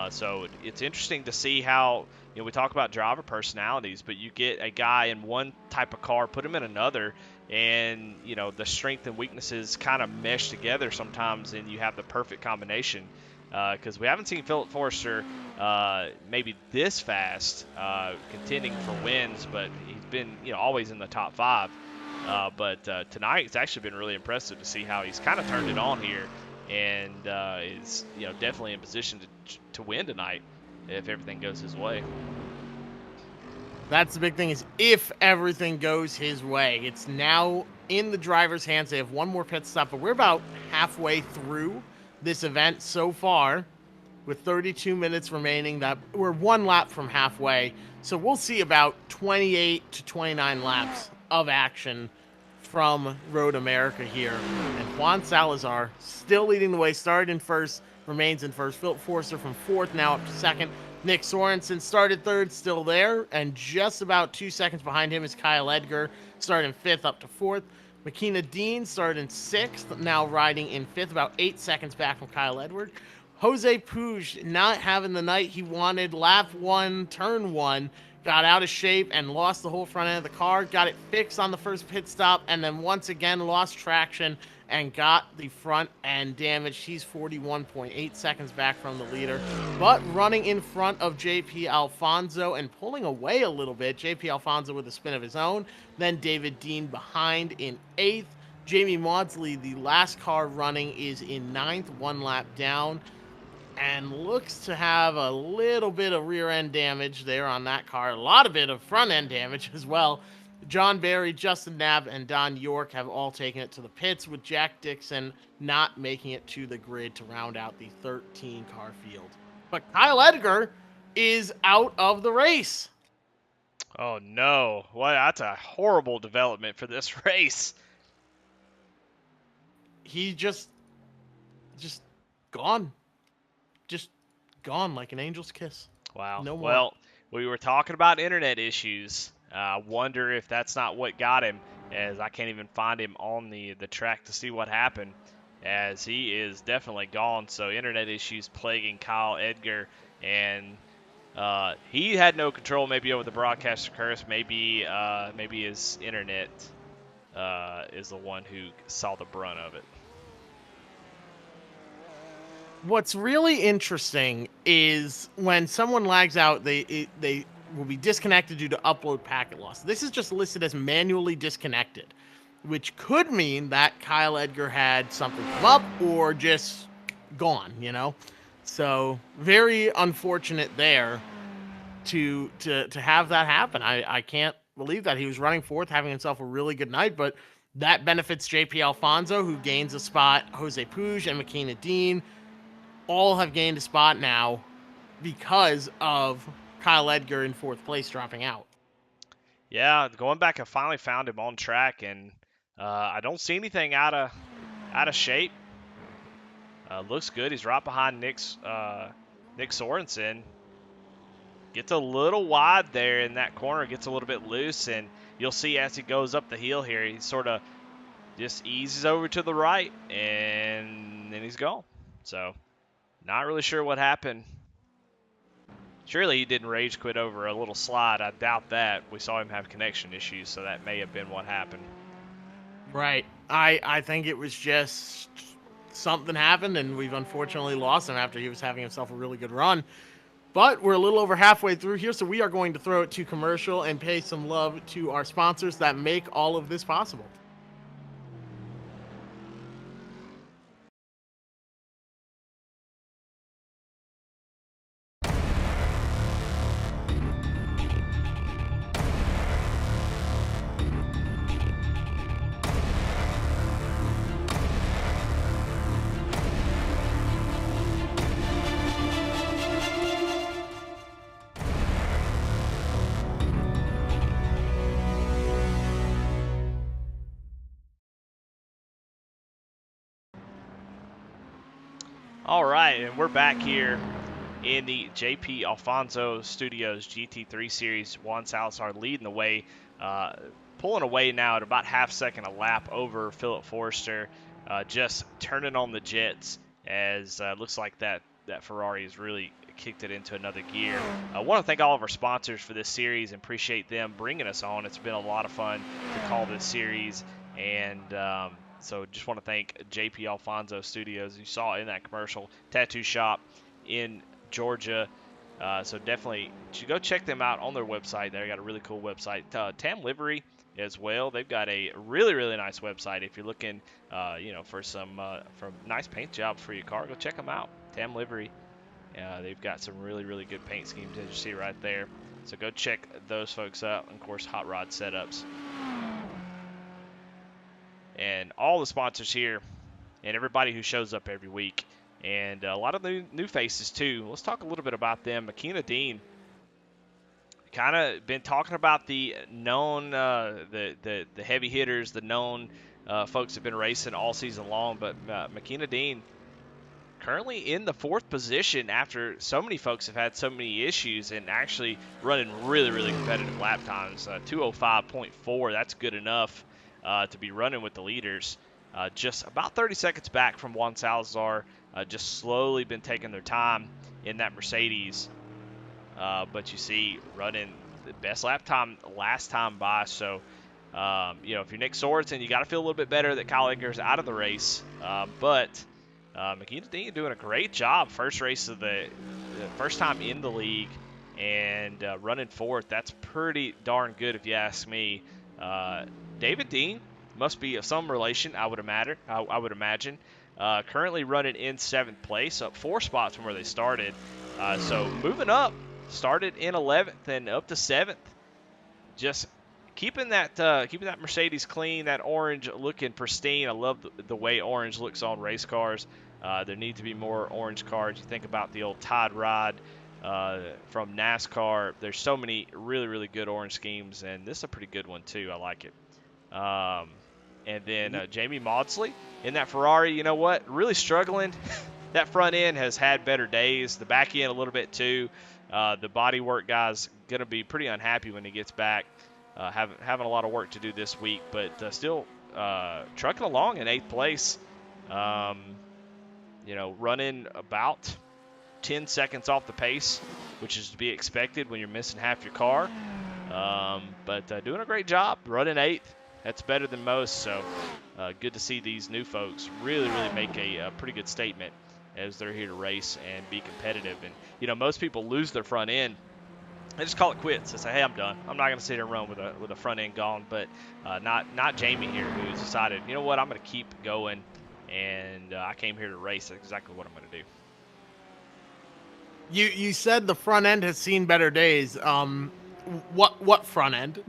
So it's interesting to see how, we talk about driver personalities, but you get a guy in one type of car, put him in another, and, the strength and weaknesses kind of mesh together sometimes, and you have the perfect combination. Because we haven't seen Philip Forster maybe this fast contending for wins, but he's been, always in the top five. But tonight it's actually been really impressive to see how he's kind of turned it on here, and is definitely in position to win tonight if everything goes his way. That's the big thing, is if everything goes his way. It's now in the driver's hands. They have one more pit stop, but we're about halfway through this event so far, with 32 minutes remaining. That we're one lap from halfway, so we'll see about 28 to 29 laps of action from Road America here. And Juan Salazar still leading the way, started in first, remains in first. Philip Forster from fourth, now up to second. Nick Sorensen started third, still there, and just about 2 seconds behind him is Kyle Edgar, starting fifth, up to fourth. Makina Dean started in sixth, now riding in fifth, about 8 seconds back from Kyle Edward. Jose Puig not having the night he wanted. Lap one, turn one, got out of shape and lost the whole front end of the car. Got it fixed on the first pit stop, and then once again lost traction and got the front end damaged. He's 41.8 seconds back from the leader, but running in front of JP Alfonso and pulling away a little bit. JP Alfonso with a spin of his own. Then David Dean behind in eighth. Jamie Maudsley, the last car running, is in ninth, one lap down, and looks to have a little bit of rear end damage there on that car. A lot of bit of front end damage as well. John Barry, Justin Knapp, and Don York have all taken it to the pits, with Jack Dixon not making it to the grid to round out the 13-car field. But Kyle Edgar is out of the race. Oh no! Well, that's a horrible development for this race. He just gone. Just gone like an angel's kiss. Wow. No more. Well, we were talking about internet issues. I wonder if that's not what got him, as I can't even find him on the track to see what happened, as he is definitely gone. So internet issues plaguing Kyle Edgar, and He had no control, maybe over the broadcaster curse, maybe his internet is the one who saw the brunt of it. What's really interesting is when someone lags out, they will be disconnected due to upload packet loss. This is just listed as manually disconnected, which could mean that Kyle Edgar had something come up or just gone, you know? So very unfortunate there to have that happen. I can't believe that he was running fourth, having himself a really good night, but that benefits JP Alfonso, who gains a spot. Jose Puig and Makina Dean all have gained a spot now because of Kyle Edgar in fourth place dropping out. Yeah, going back, I finally found him on track, and I don't see anything out of shape. Looks good. He's right behind Nick Sorensen. Gets a little wide there in that corner, gets a little bit loose, and you'll see as he goes up the hill here, he sort of just eases over to the right, and then he's gone. So, not really sure what happened. Surely he didn't rage quit over a little slide. I doubt that. We saw him have connection issues, so that may have been what happened. Right. I think it was just something happened, and we've unfortunately lost him after he was having himself a really good run. But we're a little over halfway through here, so we are going to throw it to commercial and pay some love to our sponsors that make all of this possible. All right, and we're back here in the JP Alfonso Studios GT3 Series. Juan Salazar leading the way, pulling away now at about half second a lap over Philip Forster, just turning on the jets as looks like that Ferrari has really kicked it into another gear. I want to thank all of our sponsors for this series and appreciate them bringing us on. It's been a lot of fun to call this series, and so just want to thank JP Alfonso Studios. You saw in that commercial, tattoo shop in Georgia. So definitely go check them out on their website. They got a really cool website. Tam Livery as well. They've got a really, really nice website. If you're looking, for some for nice paint jobs for your car, go check them out. Tam Livery. They've got some really, really good paint schemes as you see right there. So go check those folks out. And of course, Hot Rod Setups. And all the sponsors here and everybody who shows up every week. And a lot of new faces, too. Let's talk a little bit about them. Makina Dean, kind of been talking about the known, the heavy hitters, the known folks have been racing all season long. But Makina Dean currently in the fourth position after so many folks have had so many issues and actually running really, really competitive lap times. 205.4, that's good enough to be running with the leaders. Just about 30 seconds back from Juan Salazar, just slowly been taking their time in that Mercedes. But you see, running the best lap time last time by. So, if you're Nick Sorensen, you got to feel a little bit better that Kyle Edgar's out of the race. But Makina Dean doing a great job. First race of the first time in the league and running fourth. That's pretty darn good if you ask me. David Dean must be of some relation, I would imagine. Currently running in 7th place, up 4 spots from where they started. So moving up, started in 11th and up to 7th. Just keeping that Mercedes clean, that orange looking pristine. I love the way orange looks on race cars. There need to be more orange cars. You think about the old Todd Rod from NASCAR. There's so many really, really good orange schemes, and this is a pretty good one too. I like it. And then Jamie Maudsley in that Ferrari, you know what? Really struggling. That front end has had better days. The back end a little bit too. The bodywork guy's going to be pretty unhappy when he gets back. Having a lot of work to do this week, but still trucking along in 8th place. Running about 10 seconds off the pace, which is to be expected when you're missing half your car. But doing a great job, running 8th. That's better than most, so good to see these new folks really make a pretty good statement as they're here to race and be competitive. And, you know, most people lose their front end. They just call it quits. They say, hey, I'm done. I'm not going to sit here and run with a front end gone. But not Jamie here, who's decided, you know what, I'm going to keep going, and I came here to race. That's exactly what I'm going to do. You said the front end has seen better days. What front end?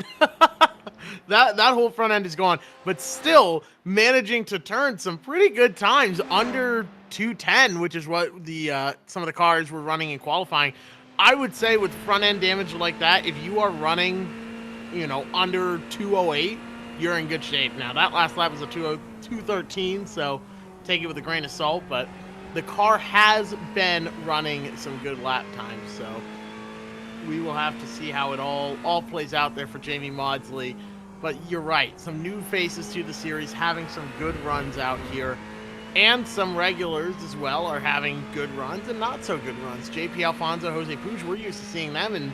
that whole front end is gone, but still managing to turn some pretty good times under 210, which is what the some of the cars were running in qualifying. I would say with front end damage like that, if you are running, you know, under 208, you're in good shape. Now that last lap was a 213, so take it with a grain of salt, but the car has been running some good lap times, so we will have to see how it all plays out there for Jamie Maudsley. But you're right, some new faces to the series having some good runs out here, and some regulars as well are having good runs and not so good runs. JP Alfonso, Jose Puig, we're used to seeing them and,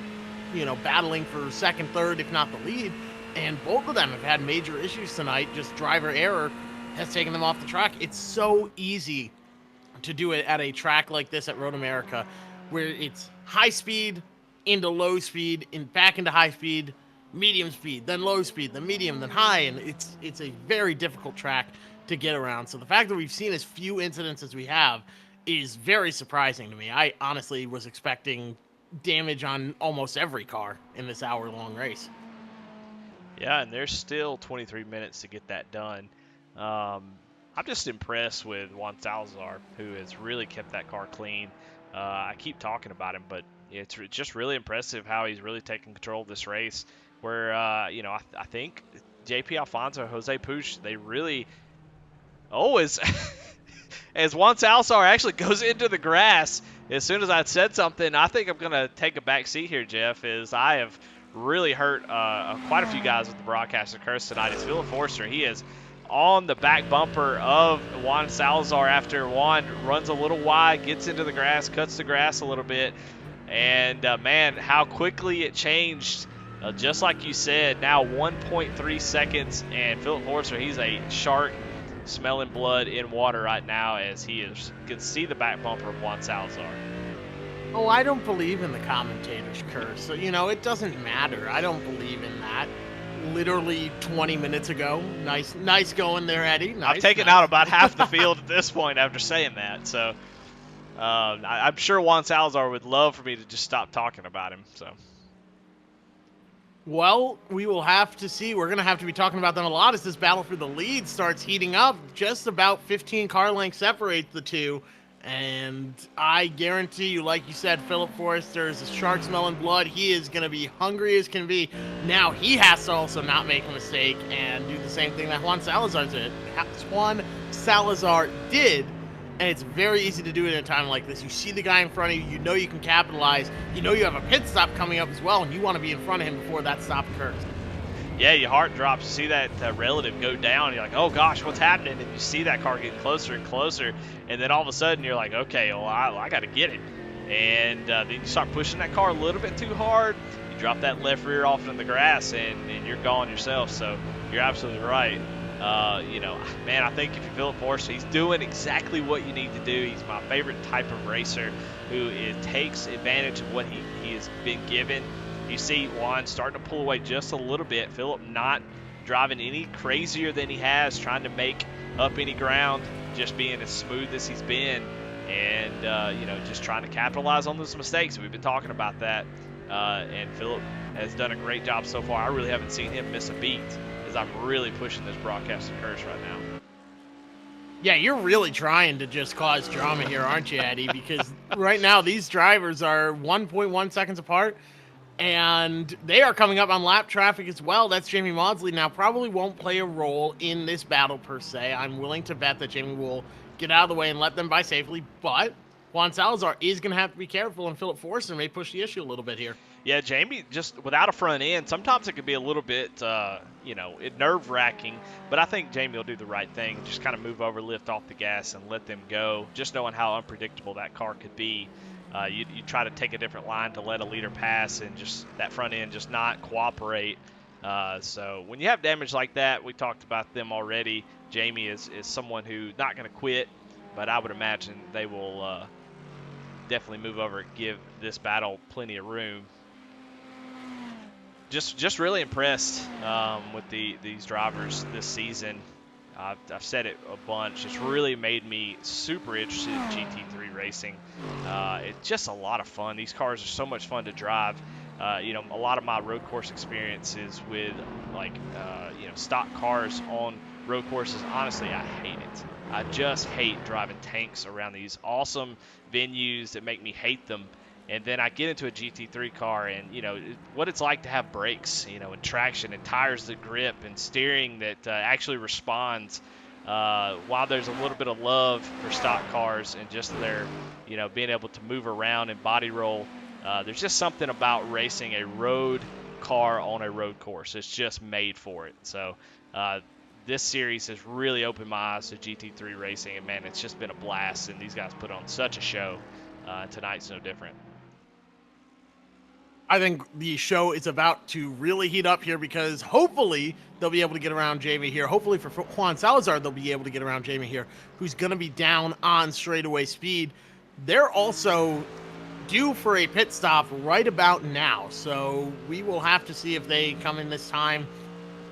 you know, battling for second, third, if not the lead, and both of them have had major issues tonight. Just driver error has taken them off the track. It's so easy to do it at a track like this at Road America, where it's high speed into low speed and back into high speed, medium speed, then low speed, then medium, then high, and it's a very difficult track to get around. So the fact that we've seen as few incidents as we have is very surprising to me. I honestly was expecting damage on almost every car in this hour-long race. Yeah, and there's still 23 minutes to get that done. I'm just impressed with Juan Salazar, who has really kept that car clean. I keep talking about him, but it's just really impressive how he's really taken control of this race. Where, you know, I think JP Alfonso, Jose Puig, they really always, as Juan Salazar actually goes into the grass, as soon as I said something, I think I'm going to take a back seat here, Jeff, is I have really hurt quite a few guys with the broadcaster curse tonight. It's Philip Forster. He is on the back bumper of Juan Salazar after Juan runs a little wide, gets into the grass, cuts the grass a little bit, and man, how quickly it changed. Just like you said, now 1.3 seconds, and Philip Forster, he's a shark smelling blood in water right now as he can see the back bumper of Juan Salazar. Oh, I don't believe in the commentator's curse. So, you know, it doesn't matter. I don't believe in that. Literally 20 minutes ago. Nice going there, Eddie. Nice, I've taken out about half the field at this point after saying that. So I'm sure Juan Salazar would love for me to just stop talking about him. So. Well, we will have to see. We're going to have to be talking about them a lot as this battle for the lead starts heating up. Just about 15 car lengths separates the two. And I guarantee you, like you said, Philip Forster is a shark smelling blood. He is going to be hungry as can be. Now he has to also not make a mistake and do the same thing that Juan Salazar did. And it's very easy to do it in a time like this. You see the guy in front of you, you know you can capitalize, you know you have a pit stop coming up as well, and you want to be in front of him before that stop occurs. Yeah, your heart drops. You see that relative go down. You're like, oh gosh, what's happening? And you see that car getting closer and closer, and then all of a sudden you're like, okay, well, I got to get it. And then you start pushing that car a little bit too hard. You drop that left rear off in the grass, and you're gone yourself. So you're absolutely right. You know, man, I think if you Philip Forster, he's doing exactly what you need to do. He's my favorite type of racer who takes advantage of what he has been given. You see Juan starting to pull away just a little bit. Philip not driving any crazier than he has, trying to make up any ground, just being as smooth as he's been, and you know, just trying to capitalize on those mistakes. We've been talking about that, and Philip has done a great job so far. I really haven't seen him miss a beat, as I'm really pushing this broadcasting curse right now. Yeah, you're really trying to just cause drama here, aren't you, Eddie? Because right now these drivers are 1.1 seconds apart, and they are coming up on lap traffic as well. That's Jamie Maudsley now. Probably won't play a role in this battle per se. I'm willing to bet that Jamie will get out of the way and let them by safely, but Juan Salazar is going to have to be careful, and Philip Forster may push the issue a little bit here. Yeah, Jamie, just without a front end, sometimes it could be a little bit, you know, nerve-wracking. But I think Jamie will do the right thing, just kind of move over, lift off the gas, and let them go, just knowing how unpredictable that car could be. You try to take a different line to let a leader pass, and just that front end just not cooperate. So when you have damage like that, we talked about them already. Jamie is someone who's not going to quit, but I would imagine they will definitely move over and give this battle plenty of room. Just really impressed with these drivers this season. I've said it a bunch. It's really made me super interested in GT3 racing. It's just a lot of fun. These cars are so much fun to drive. A lot of my road course experiences with stock cars on road courses. Honestly, I hate it. I just hate driving tanks around these awesome venues that make me hate them. And then I get into a GT3 car, and what it's like to have brakes, and traction and tires that grip and steering that actually responds. While there's a little bit of love for stock cars and just their, being able to move around and body roll, there's just something about racing a road car on a road course. It's just made for it. So this series has really opened my eyes to GT3 racing, and man, it's just been a blast. And these guys put on such a show. Tonight's no different. I think the show is about to really heat up here, because hopefully they'll be able to get around Jamie here. Hopefully for Juan Salazar, they'll be able to get around Jamie here, who's going to be down on straightaway speed. They're also due for a pit stop right about now, so we will have to see if they come in this time.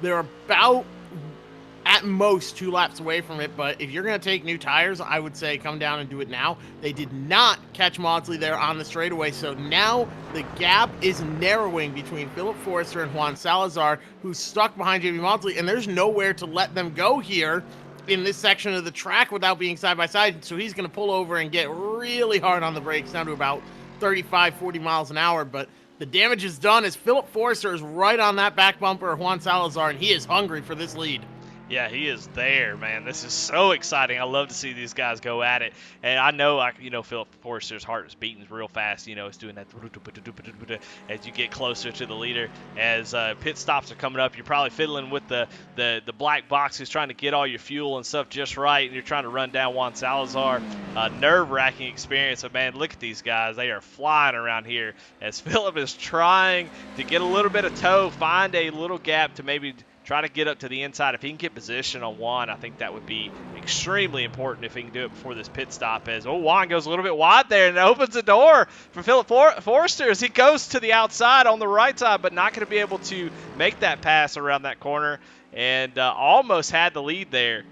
They're about, at most, 2 laps away from it, but if you're going to take new tires, I would say come down and do it now. They did not catch Maudsley there on the straightaway, so now the gap is narrowing between Philip Forrester and Juan Salazar, who's stuck behind Jamie Maudsley, and there's nowhere to let them go here in this section of the track without being side by side, so he's going to pull over and get really hard on the brakes, down to about 35, 40 miles an hour, but the damage is done as Philip Forrester is right on that back bumper of Juan Salazar, and he is hungry for this lead. Yeah, he is there, man. This is so exciting. I love to see these guys go at it. And I know, Philip Forrester's heart is beating real fast. It's doing that as you get closer to the leader. As pit stops are coming up, you're probably fiddling with the black boxes, trying to get all your fuel and stuff just right, and you're trying to run down Juan Salazar. Nerve-wracking experience. But, man, look at these guys. They are flying around here as Philip is trying to get a little bit of toe, find a little gap to maybe try to get up to the inside. If he can get position on Juan, I think that would be extremely important if he can do it before this pit stop. As Juan goes a little bit wide there, and it opens the door for Philip Forrester as he goes to the outside on the right side, but not going to be able to make that pass around that corner, and almost had the lead there.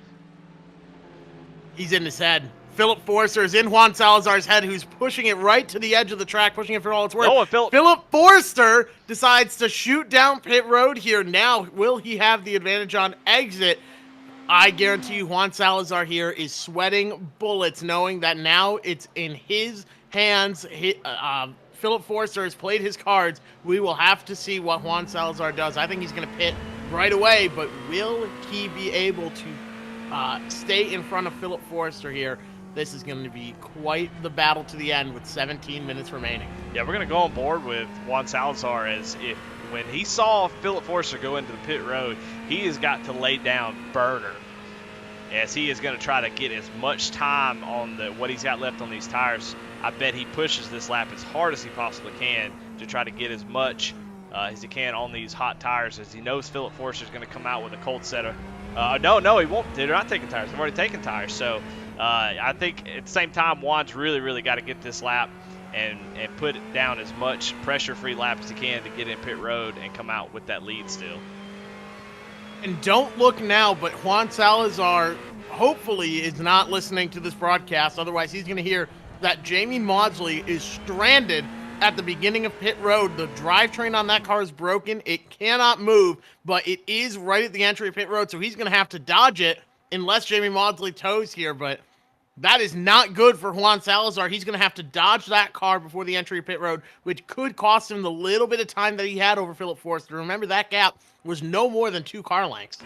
He's in his head. Philip Forrester is in Juan Salazar's head, who's pushing it right to the edge of the track, pushing it for all it's worth. Philip Forrester decides to shoot down pit road here. Now, will he have the advantage on exit? I guarantee you Juan Salazar here is sweating bullets, knowing that now it's in his hands. Philip Forrester has played his cards. We will have to see what Juan Salazar does. I think he's going to pit right away, but will he be able to stay in front of Philip Forrester here? This is going to be quite the battle to the end with 17 minutes remaining. Yeah, we're going to go on board with Juan Salazar as if when he saw Philip Forrester go into the pit road, he has got to lay down burner as he is going to try to get as much time on what he's got left on these tires. I bet he pushes this lap as hard as he possibly can to try to get as much as he can on these hot tires, as he knows Philip Forrester is going to come out with a cold set of no, he won't. They're not taking tires. They've already taken tires. So I think at the same time, Juan's really got to get this lap and put down as much pressure-free lap as he can to get in pit road and come out with that lead still. And don't look now, but Juan Salazar hopefully is not listening to this broadcast. Otherwise, he's going to hear that Jamie Maudsley is stranded at the beginning of pit road. The drivetrain on that car is broken. It cannot move, but it is right at the entry of pit road, so he's going to have to dodge it unless Jamie Maudsley tows here, but that is not good for Juan Salazar. He's going to have to dodge that car before the entry of pit road, which could cost him the little bit of time that he had over Philip Forrester. Remember, that gap was no more than 2 car lengths.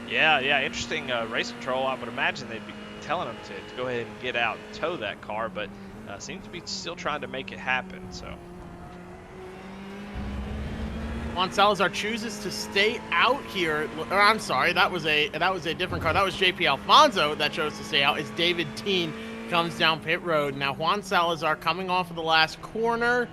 Yeah, interesting race control. I would imagine they'd be telling him to go ahead and get out and tow that car, but seems to be still trying to make it happen. So Juan Salazar chooses to stay out here. Or, I'm sorry, that was a different car. That was JP Alfonso that chose to stay out. It's David Teen comes down pit road. Now Juan Salazar coming off of the last corner.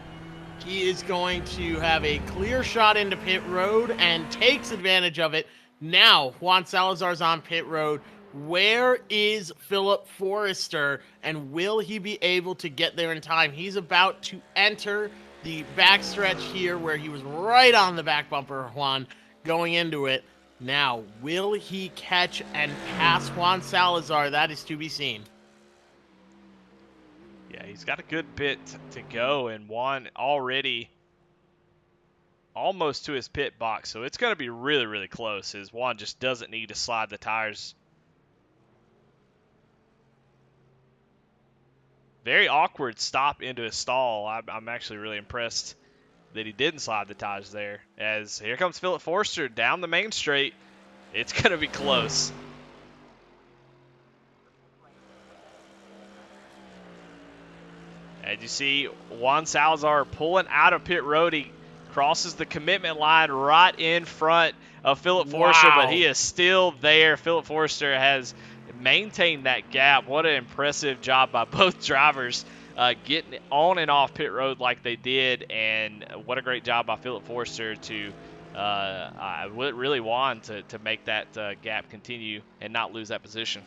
He is going to have a clear shot into pit road and takes advantage of it. Now Juan Salazar's on pit road. Where is Philip Forrester, and will he be able to get there in time? He's about to enter the backstretch here where he was right on the back bumper, Juan, going into it. Now, will he catch and pass Juan Salazar? That is to be seen. Yeah, he's got a good bit to go, and Juan already almost to his pit box, so it's going to be really, really close, as Juan just doesn't need to slide the tires. Very awkward stop into a stall. I'm actually really impressed that he didn't slide the tires there, as here comes Philip Forster down the main straight. It's going to be close. As you see, Juan Salazar pulling out of pit road. He crosses the commitment line right in front of Philip Forster, but he is still there. Philip Forster has maintained that gap. What an impressive job by both drivers getting on and off pit road like they did, and what a great job by Philip Forster to really want to make that gap continue and not lose that position.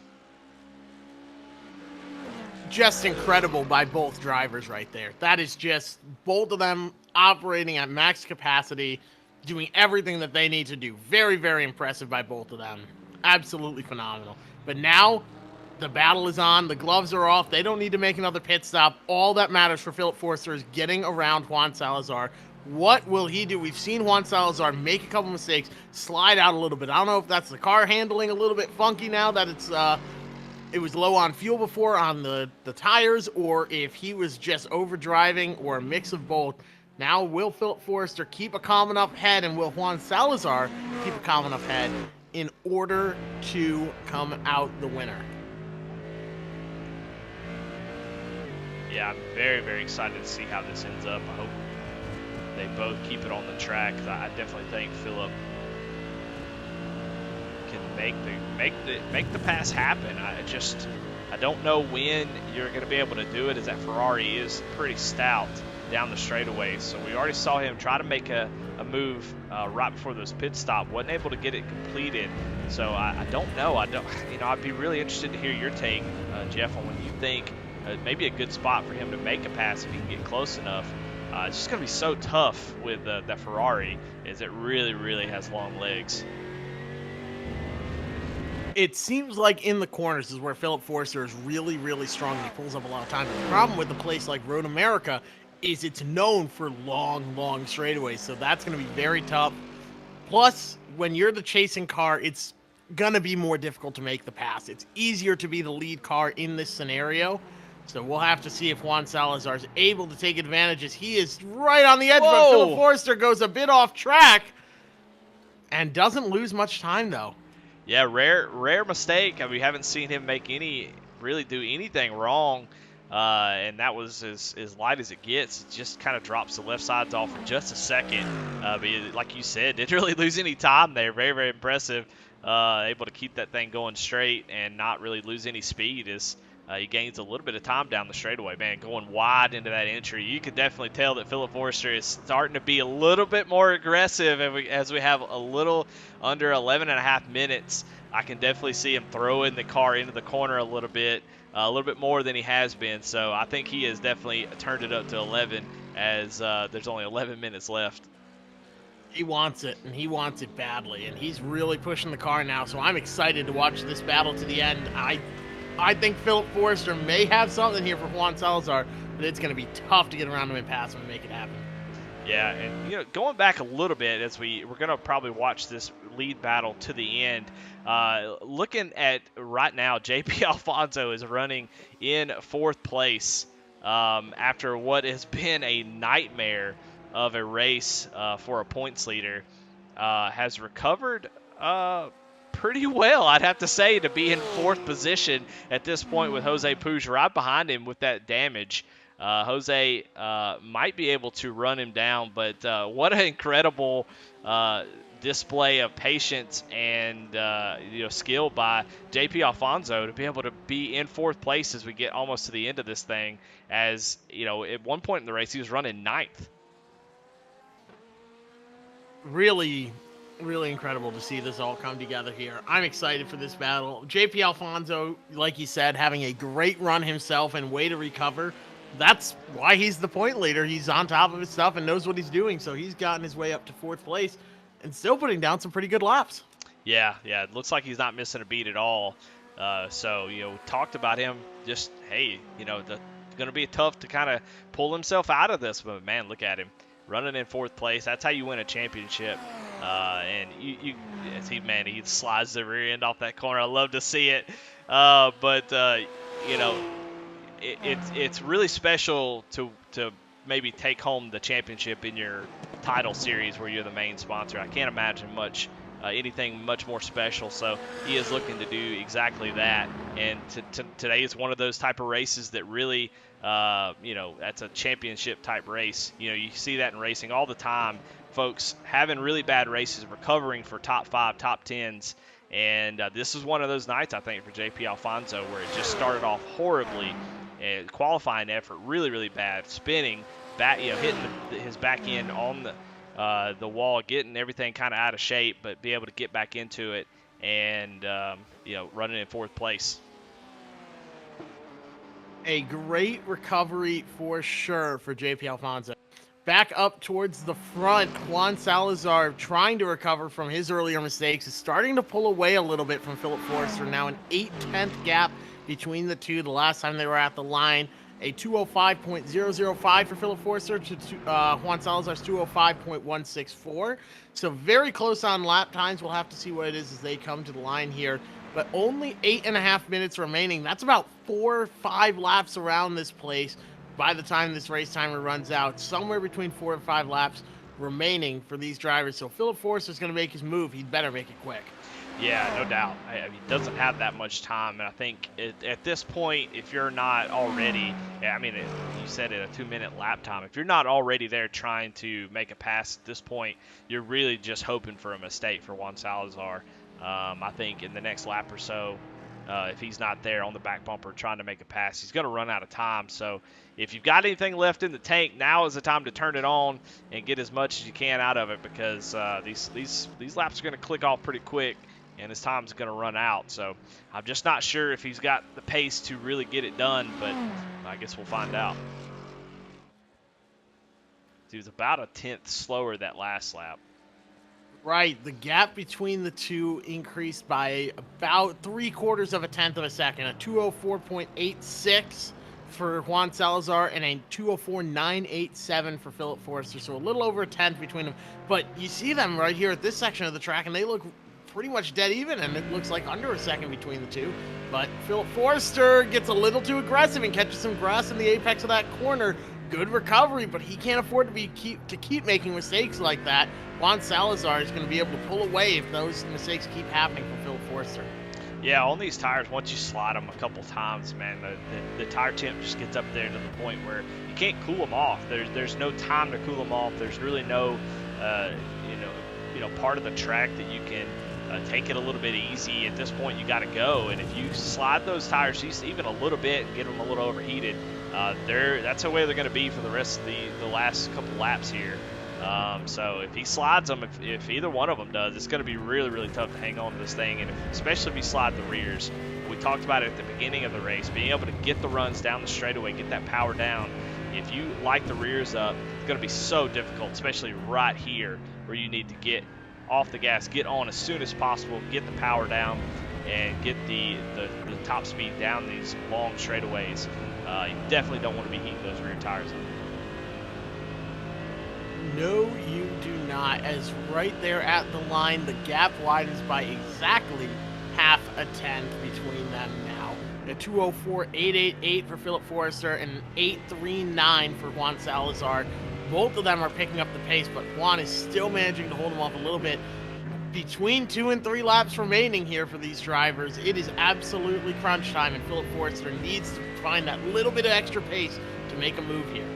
Just incredible by both drivers right there. That is just both of them operating at max capacity, doing everything that they need to do. Very, very impressive by both of them. Absolutely phenomenal. But now the battle is on. The gloves are off. They don't need to make another pit stop. All that matters for Philip Forster is getting around Juan Salazar. What will he do? We've seen Juan Salazar make a couple mistakes, slide out a little bit. I don't know if that's the car handling a little bit funky now that it was low on fuel before on the tires, or if he was just overdriving, or a mix of both. Now, will Philip Forrester keep a calm enough head, and will Juan Salazar keep a calm enough head in order to come out the winner? Yeah, I'm very, very excited to see how this ends up. I hope they both keep it on the track. I definitely think Philip can make the pass happen. I don't know when you're going to be able to do it, as that Ferrari is pretty stout down the straightaway. So we already saw him try to make a move right before this pit stop. Wasn't able to get it completed. So I don't know. I'd be really interested to hear your take, Jeff, on when you think maybe a good spot for him to make a pass if he can get close enough. It's just going to be so tough with that Ferrari, as it really, really has long legs. It seems like in the corners is where Philip Forster is really, really strong, and he pulls up a lot of time. The problem with a place like Road America is it's known for long, long straightaways, so that's going to be very tough. Plus, when you're the chasing car, it's going to be more difficult to make the pass. It's easier to be the lead car in this scenario, so we'll have to see if Juan Salazar is able to take advantage, as he is right on the edge. Whoa. But Philip Forster goes a bit off track and doesn't lose much time, though. Yeah, rare mistake. We haven't seen him really do anything wrong, and that was as light as it gets. It just kind of drops the left sides off for just a second. But like you said, didn't really lose any time there. Very, very impressive. Able to keep that thing going straight and not really lose any speed as he gains a little bit of time down the straightaway. Man, going wide into that entry, you could definitely tell that Philip Forster is starting to be a little bit more aggressive as we have a little under 11 and a half minutes. I can definitely see him throwing the car into the corner a little bit more than he has been. So I think he has definitely turned it up to 11 as there's only 11 minutes left. He wants it, and he wants it badly, and he's really pushing the car now, so I'm excited to watch this battle to the end. I think Philip Forster may have something here for Juan Salazar, but it's going to be tough to get around him and pass him and make it happen. Yeah, and going back a little bit, as we're going to probably watch this lead battle to the end. Looking at right now, JP Alfonso is running in fourth place after what has been a nightmare of a race for a points leader. Has recovered pretty well, I'd have to say, to be in fourth position at this point, with Jose Puig right behind him with that damage. Jose might be able to run him down, but what an incredible display of patience and skill by JP Alfonso to be able to be in 4th place as we get almost to the end of this thing. As at one point in the race, he was running 9th. Really, really incredible to see this all come together here. I'm excited for this battle. JP Alfonso, like you said, having a great run himself and way to recover. That's why he's the point leader. He's on top of his stuff and knows what he's doing. So he's gotten his way up to 4th place and still putting down some pretty good laps. Yeah, it looks like he's not missing a beat at all. So talked about him just, hey, going to be tough to kind of pull himself out of this. But man, look at him running in 4th place. That's how you win a championship. And he slides the rear end off that corner. I love to see it. It's really special to maybe take home the championship in your title series where you're the main sponsor. I can't imagine anything much more special. So he is looking to do exactly that. And today is one of those type of races that really, that's a championship type race. You see that in racing all the time. Folks having really bad races, recovering for top 5, top 10s. And this is one of those nights, I think, for JP Alfonso where it just started off horribly. Qualifying effort really, really bad. Spinning, hitting his back end on the wall, getting everything kind of out of shape, but be able to get back into it and, running in 4th place. A great recovery for sure for JP Alfonso. Back up towards the front, Juan Salazar, trying to recover from his earlier mistakes, is starting to pull away a little bit from Philip Forster. Now an 8/10 gap between the two. The last time they were at the line, a 205.005 for Philip Forster to Juan Salazar's 205.164. So very close on lap times. We'll have to see what it is as they come to the line here. But only 8.5 minutes remaining. That's about 4 or 5 laps around this place by the time this race timer runs out. Somewhere between 4 and 5 laps remaining for these drivers. So Philip Forster's going to make his move. He'd better make it quick. Yeah, no doubt. He doesn't have that much time, and I think at this point, if you're not already, you said it, a 2-minute lap time. If you're not already there trying to make a pass at this point, you're really just hoping for a mistake for Juan Salazar. I think in the next lap or so, if he's not there on the back bumper trying to make a pass, he's going to run out of time. So if you've got anything left in the tank, now is the time to turn it on and get as much as you can out of it, because these laps are going to click off pretty quick and his time's going to run out. So I'm just not sure if he's got the pace to really get it done, but I guess we'll find out. He was about a 10th slower that last lap. Right, the gap between the two increased by about 3/4 of a tenth of a second. A 204.86 for Juan Salazar and a 204.987 for Philip Forster. So a little over a tenth between them. But you see them right here at this section of the track, and they look pretty much dead even, and it looks like under a second between the two. But Philip Forster gets a little too aggressive and catches some grass in the apex of that corner. Good recovery, but he can't afford to keep making mistakes like that. Juan Salazar is going to be able to pull away if those mistakes keep happening for Philip Forster. Yeah, on these tires, once you slide them a couple times, man, the tire temp just gets up there to the point where you can't cool them off. There's no time to cool them off. There's really no, part of the track that you can take it a little bit easy. At this point, you got to go. And if you slide those tires just even a little bit and get them a little overheated, that's the way they're going to be for the rest of the last couple laps here. So if he slides them, if either one of them does, it's going to be really, really tough to hang on to this thing, and especially if you slide the rears. We talked about it at the beginning of the race, being able to get the runs down the straightaway, get that power down. If you light the rears up, it's going to be so difficult, especially right here where you need to get off the gas, get on as soon as possible, get the power down, and get the top speed down these long straightaways. You definitely don't want to be heating those rear tires up. No, you do not. As right there at the line, the gap widens by exactly half a tenth between them now. A 204.888 for Philip Forster and an 839 for Juan Salazar. Both of them are picking up the pace, but Juan is still managing to hold him off a little bit. Between 2 and 3 laps remaining here for these drivers, it is absolutely crunch time, and Philip Forster needs to find that little bit of extra pace to make a move here.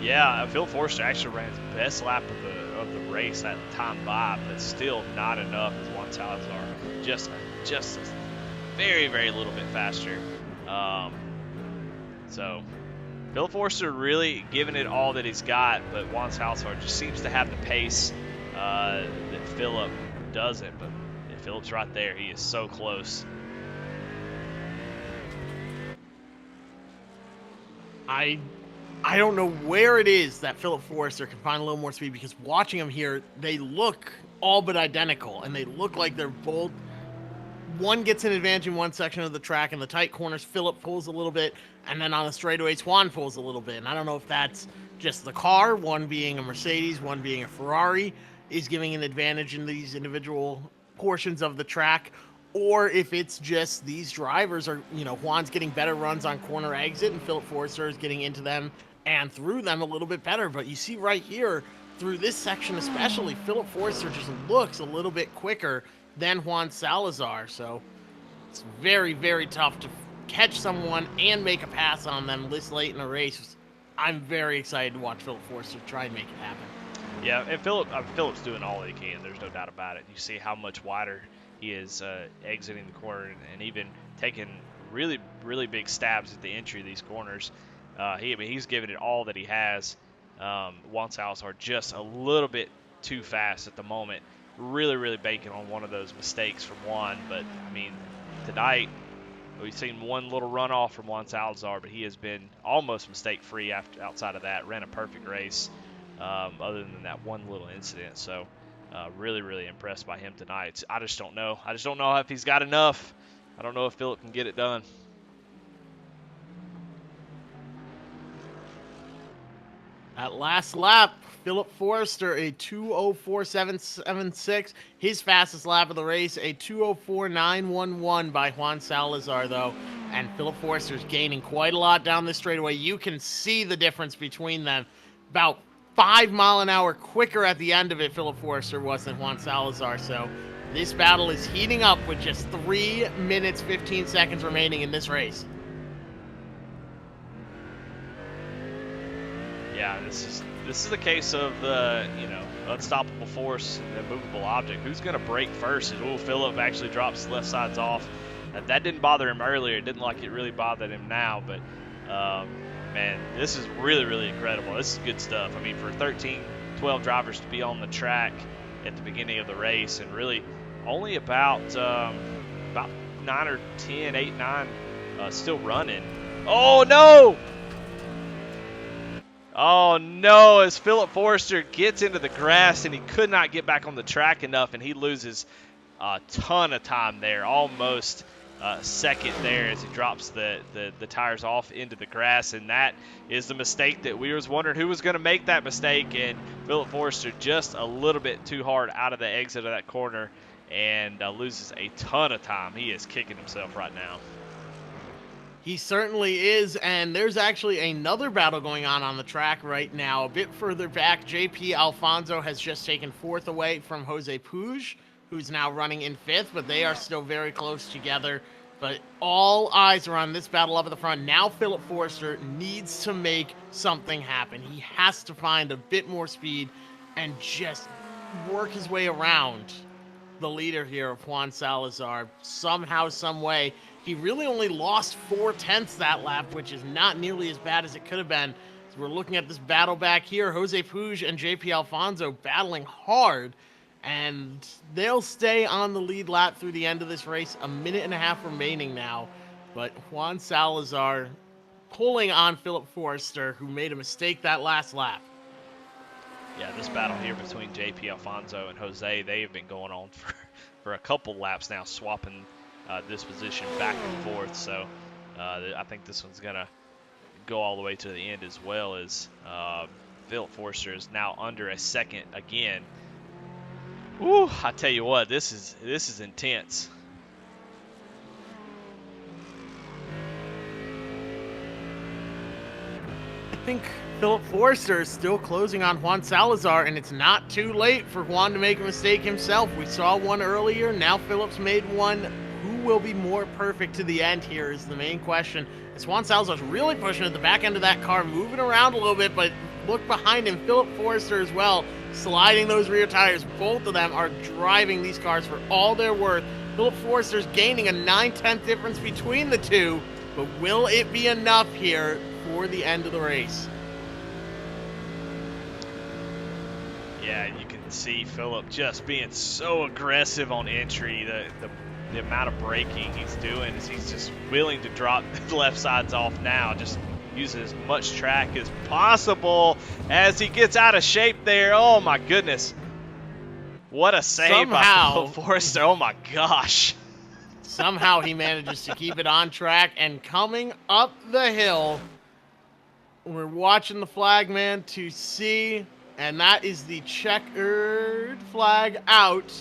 Yeah, Phil Forster actually ran his best lap of the race at time by, but still not enough as Juan Salazar. Just a very, very little bit faster. So Philip Forster really giving it all that he's got, but Juan Salazar just seems to have the pace that Philip doesn't. But Philip's right there. He is so close. I don't know where it is that Philip Forster can find a little more speed, because watching them here, they look all but identical, and they look like they're both. One gets an advantage in one section of the track. In the tight corners, Philip pulls a little bit, and then on the straightaways, Juan pulls a little bit. And I don't know if that's just the car, one being a Mercedes, one being a Ferrari, is giving an advantage in these individual portions of the track, or if it's just these drivers are, Juan's getting better runs on corner exit, and Philip Forster is getting into them and through them a little bit better. But you see right here, through this section especially, Philip Forster just looks a little bit quicker than Juan Salazar. So it's very, very tough to catch someone and make a pass on them this late in a race. I'm very excited to watch Philip Forster try and make it happen. Yeah, and Philip's doing all he can. There's no doubt about it. You see how much wider he is exiting the corner and even taking really, really big stabs at the entry of these corners. He's giving it all that he has. Juan Salazar just a little bit too fast at the moment. Really, really banking on one of those mistakes from Juan. But, tonight we've seen one little runoff from Juan Salazar, but he has been almost mistake-free outside of that. Ran a perfect race other than that one little incident. So, really, really impressed by him tonight. I just don't know. I just don't know if he's got enough. I don't know if Philip can get it done. At last lap, Philip Forster, a 2:04.776. His fastest lap of the race, a 2:04.911 by Juan Salazar, though. And Philip Forster's gaining quite a lot down this straightaway. You can see the difference between them. About 5 mile an hour quicker at the end of it, Philip Forster was, than Juan Salazar. So this battle is heating up with just 3 minutes, 15 seconds remaining in this race. Yeah, this is the case of the unstoppable force and the immovable object. Who's going to break first? And Philip actually drops his left sides off. That didn't bother him earlier. It didn't like it really bothered him now. But man, this is really, really incredible. This is good stuff. For 13, 12 drivers to be on the track at the beginning of the race, and really only about 9 or 10, 8, 9 still running. Oh no! Oh no, as Philip Forster gets into the grass and he could not get back on the track enough, and he loses a ton of time there, almost a second there as he drops the tires off into the grass. And that is the mistake that we was wondering who was going to make that mistake, and Philip Forster just a little bit too hard out of the exit of that corner and loses a ton of time. He is kicking himself right now. He certainly is, and there's actually another battle going on the track right now. A bit further back, JP Alfonso has just taken 4th away from Jose Puig, who's now running in 5th, but they are still very close together. But all eyes are on this battle up at the front. Now Philip Forster needs to make something happen. He has to find a bit more speed and just work his way around the leader here of Juan Salazar somehow, some way. He really only lost 0.4 that lap, which is not nearly as bad as it could have been. So we're looking at this battle back here. Jose Puig and JP Alfonso battling hard, and they'll stay on the lead lap through the end of this race. 1.5 minutes remaining now, but Juan Salazar pulling on Philip Forster, who made a mistake that last lap. Yeah, this battle here between JP Alfonso and Jose, they have been going on for a couple laps now, swapping this position back and forth. So I think this one's going to go all the way to the end, as well as Philip Forster is now under a second again. Woo, I tell you what, this is intense. I think Philip Forster is still closing on Juan Salazar, and it's not too late for Juan to make a mistake himself. We saw one earlier, now Philip's made one. Who will be more perfect to the end here is the main question. As Juan Salazar's really pushing at the back end of that car, moving around a little bit, but look behind him, Philip Forster as well, sliding those rear tires. Both of them are driving these cars for all they're worth. Philip Forster's gaining a 9/10 difference between the two, but will it be enough here for the end of the race? Yeah, you can see Philip just being so aggressive on entry. The amount of braking he's doing is he's just willing to drop the left sides off now. Just using as much track as possible as he gets out of shape there. Oh my goodness. What a save by Philip Forster. Oh my gosh. Somehow he manages to keep it on track, and coming up the hill, we're watching the flag man to see, and that is the checkered flag out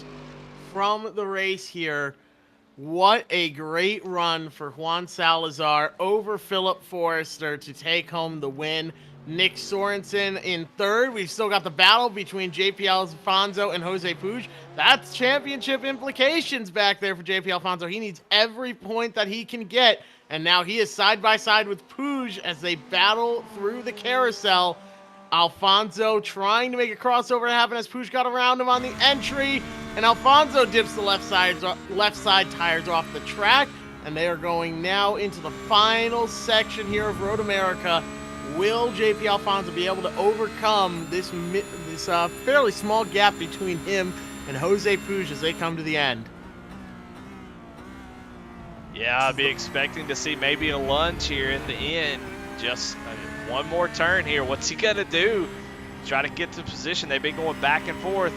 from the race here. What a great run for Juan Salazar over Philip Forster to take home the win. Nick Sorensen in third. We've still got the battle between JP Alfonso and Jose Puig. That's championship implications back there for JP Alfonso. He needs every point that he can get, and now he is side by side with Puig as they battle through the carousel. Alfonso trying to make a crossover happen as Puig got around him on the entry, and Alfonso dips the left side tires off the track, and they are going now into the final section here of Road America. Will JP Alfonso be able to overcome this fairly small gap between him and Jose Puig as they come to the end? Yeah, I'll be expecting to see maybe a lunge here in the end. Just one more turn here. What's he going to do? Try to get to position. They've been going back and forth.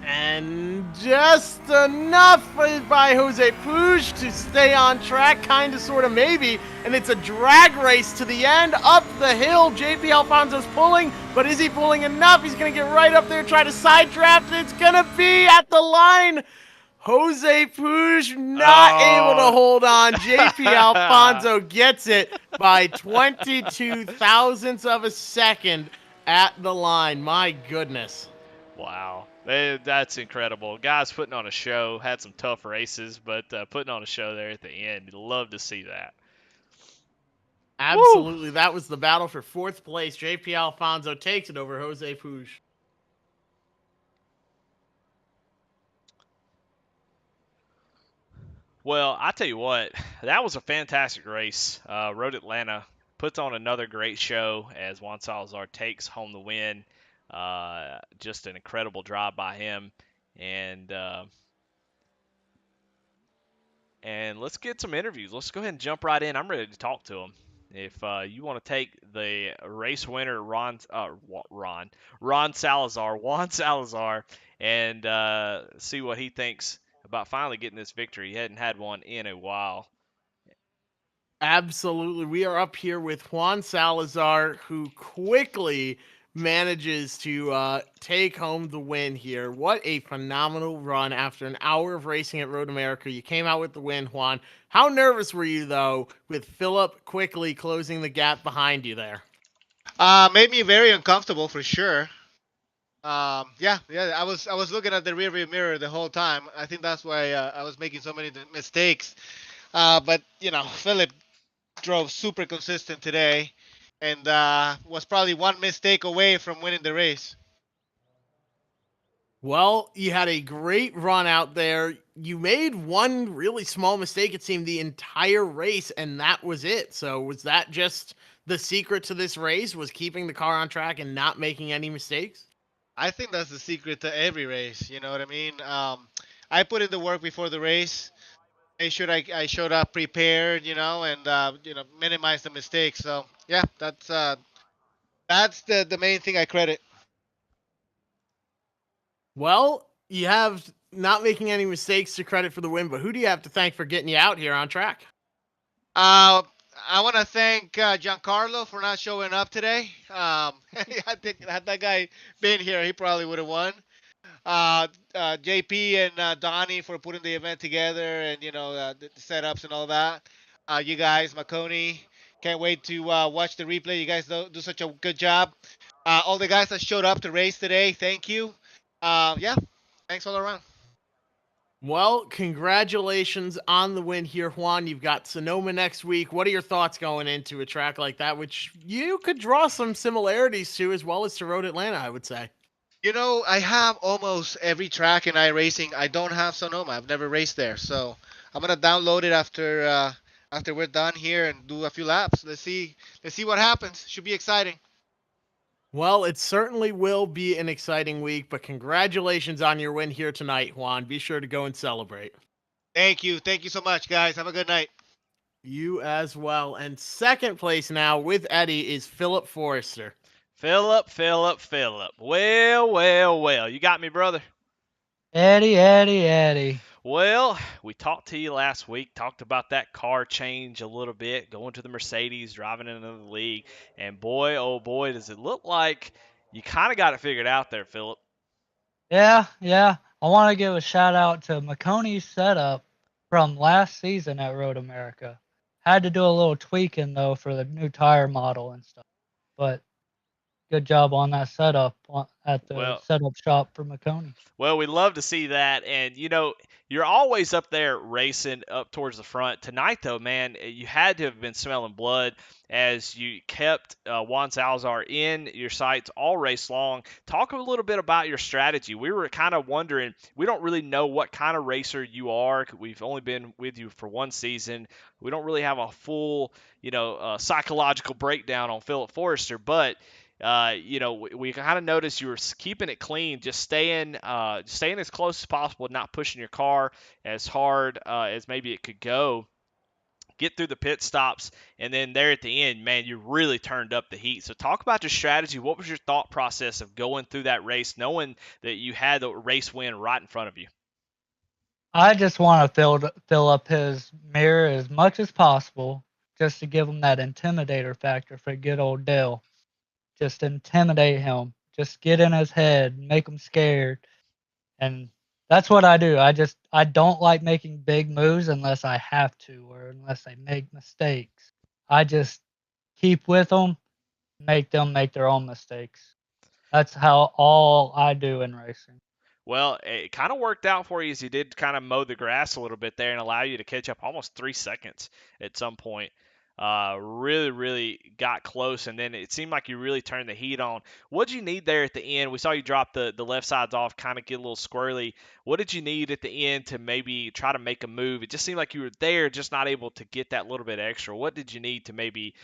And just enough by Jose Puig to stay on track, kind of, sort of, maybe. And it's a drag race to the end, up the hill. JP Alfonso's pulling, but is he pulling enough? He's going to get right up there, try to side draft, and it's going to be at the line. Jose Puig not able to hold on. JP Alfonso gets it by 22 thousandths of a second at the line. My goodness. Wow. That's incredible. Guys putting on a show. Had some tough races, but putting on a show there at the end. You'd love to see that. Absolutely. Woo! That was the battle for fourth place. JP Alfonso takes it over Jose Puig. Well, I tell you what, that was a fantastic race. Road Atlanta puts on another great show as Juan Salazar takes home the win. Just an incredible drive by him. And let's get some interviews. Let's go ahead and jump right in. I'm ready to talk to him. If you want to take the race winner, Ron Salazar, Juan Salazar, and see what he thinks about finally getting this victory. He hadn't had one in a while. Absolutely. We are up here with Juan Salazar, who quickly manages to take home the win here. What a phenomenal run after an hour of racing at Road America. You came out with the win, Juan. How nervous were you, though, with Philip quickly closing the gap behind you there? Made me very uncomfortable for sure. Yeah. I was looking at the rearview mirror the whole time. I think that's why I was making so many mistakes. But Philip drove super consistent today, and was probably one mistake away from winning the race. Well, you had a great run out there. You made one really small mistake, it seemed, the entire race, and that was it. So was that just the secret to this race, was keeping the car on track and not making any mistakes? I think that's the secret to every race. You know what I mean? I put in the work before the race. Made sure I showed up prepared, and minimize the mistakes. So yeah, that's the main thing I credit. Well, you have not making any mistakes to credit for the win, but who do you have to thank for getting you out here on track? I want to thank Giancarlo for not showing up today. I think had that guy been here, he probably would have won. JP and Donnie for putting the event together, and the setups and all that. You guys, Maconi, can't wait to watch the replay. You guys do such a good job. All the guys that showed up to race today, thank you. Yeah, thanks all around. Well, congratulations on the win here, Juan. You've got Sonoma next week. What are your thoughts going into a track like that, which you could draw some similarities to as well as to Road Atlanta, I would say? You know, I have almost every track in iRacing. I don't have Sonoma. I've never raced there, so I'm gonna download it after we're done here and do a few laps. Let's see what happens. Should be exciting. Well, it certainly will be an exciting week, but congratulations on your win here tonight, Juan. Be sure to go and celebrate. Thank you so much, guys. Have a good night. You as well. And second place now with Eddie is Philip Forrester. Philip. Well. You got me, brother. Eddie. Well, we talked to you last week, talked about that car change a little bit, going to the Mercedes, driving into the league, and boy, oh boy, does it look like you kind of got it figured out there, Philip. Yeah. I want to give a shout out to Maconi's setup from last season at Road America. Had to do a little tweaking though for the new tire model and stuff, but good job on that setup at the Well, setup shop for Maconi. Well, we love to see that. And, you're always up there racing up towards the front. Tonight, though, man, you had to have been smelling blood as you kept Juan Salazar in your sights all race long. Talk a little bit about your strategy. We were kind of wondering, we don't really know what kind of racer you are. We've only been with you for one season. We don't really have a full, psychological breakdown on Philip Forrester, but we kind of noticed you were keeping it clean, just staying as close as possible, not pushing your car as hard as maybe it could go. Get through the pit stops, and then there at the end, man, you really turned up the heat. So talk about your strategy. What was your thought process of going through that race, knowing that you had the race win right in front of you? I just want to fill up his mirror as much as possible, just to give him that intimidator factor for good old Dale. Just intimidate him. Just get in his head, make him scared. And that's what I do. I don't like making big moves unless I have to or unless I make mistakes. I just keep with them, make them make their own mistakes. That's how all I do in racing. Well, it kind of worked out for you as you did kind of mow the grass a little bit there and allow you to catch up almost 3 seconds at some point. Really got close, and then it seemed like you really turned the heat on. What did you need there at the end? We saw you drop the left sides off, kind of get a little squirrely. What did you need at the end to maybe try to make a move? It just seemed like you were there, just not able to get that little bit extra. What did you need to maybe,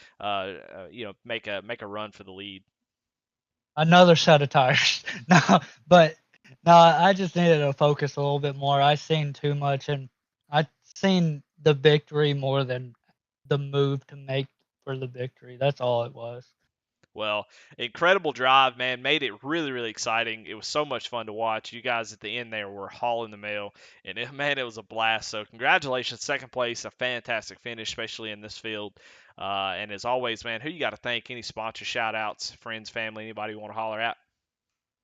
make a run for the lead? Another set of tires. No, but no, I just needed to focus a little bit more. I seen too much, and I seen the victory more than the move to make for the victory. That's all it was. Well, incredible drive, man. Made it really exciting. It was so much fun to watch. You guys at the end there were hauling the mail, and man, it was a blast. So, congratulations, second place, a fantastic finish, especially in this field. And as always, man, who you got to thank? Any sponsor shout outs, friends, family, anybody you want to holler at?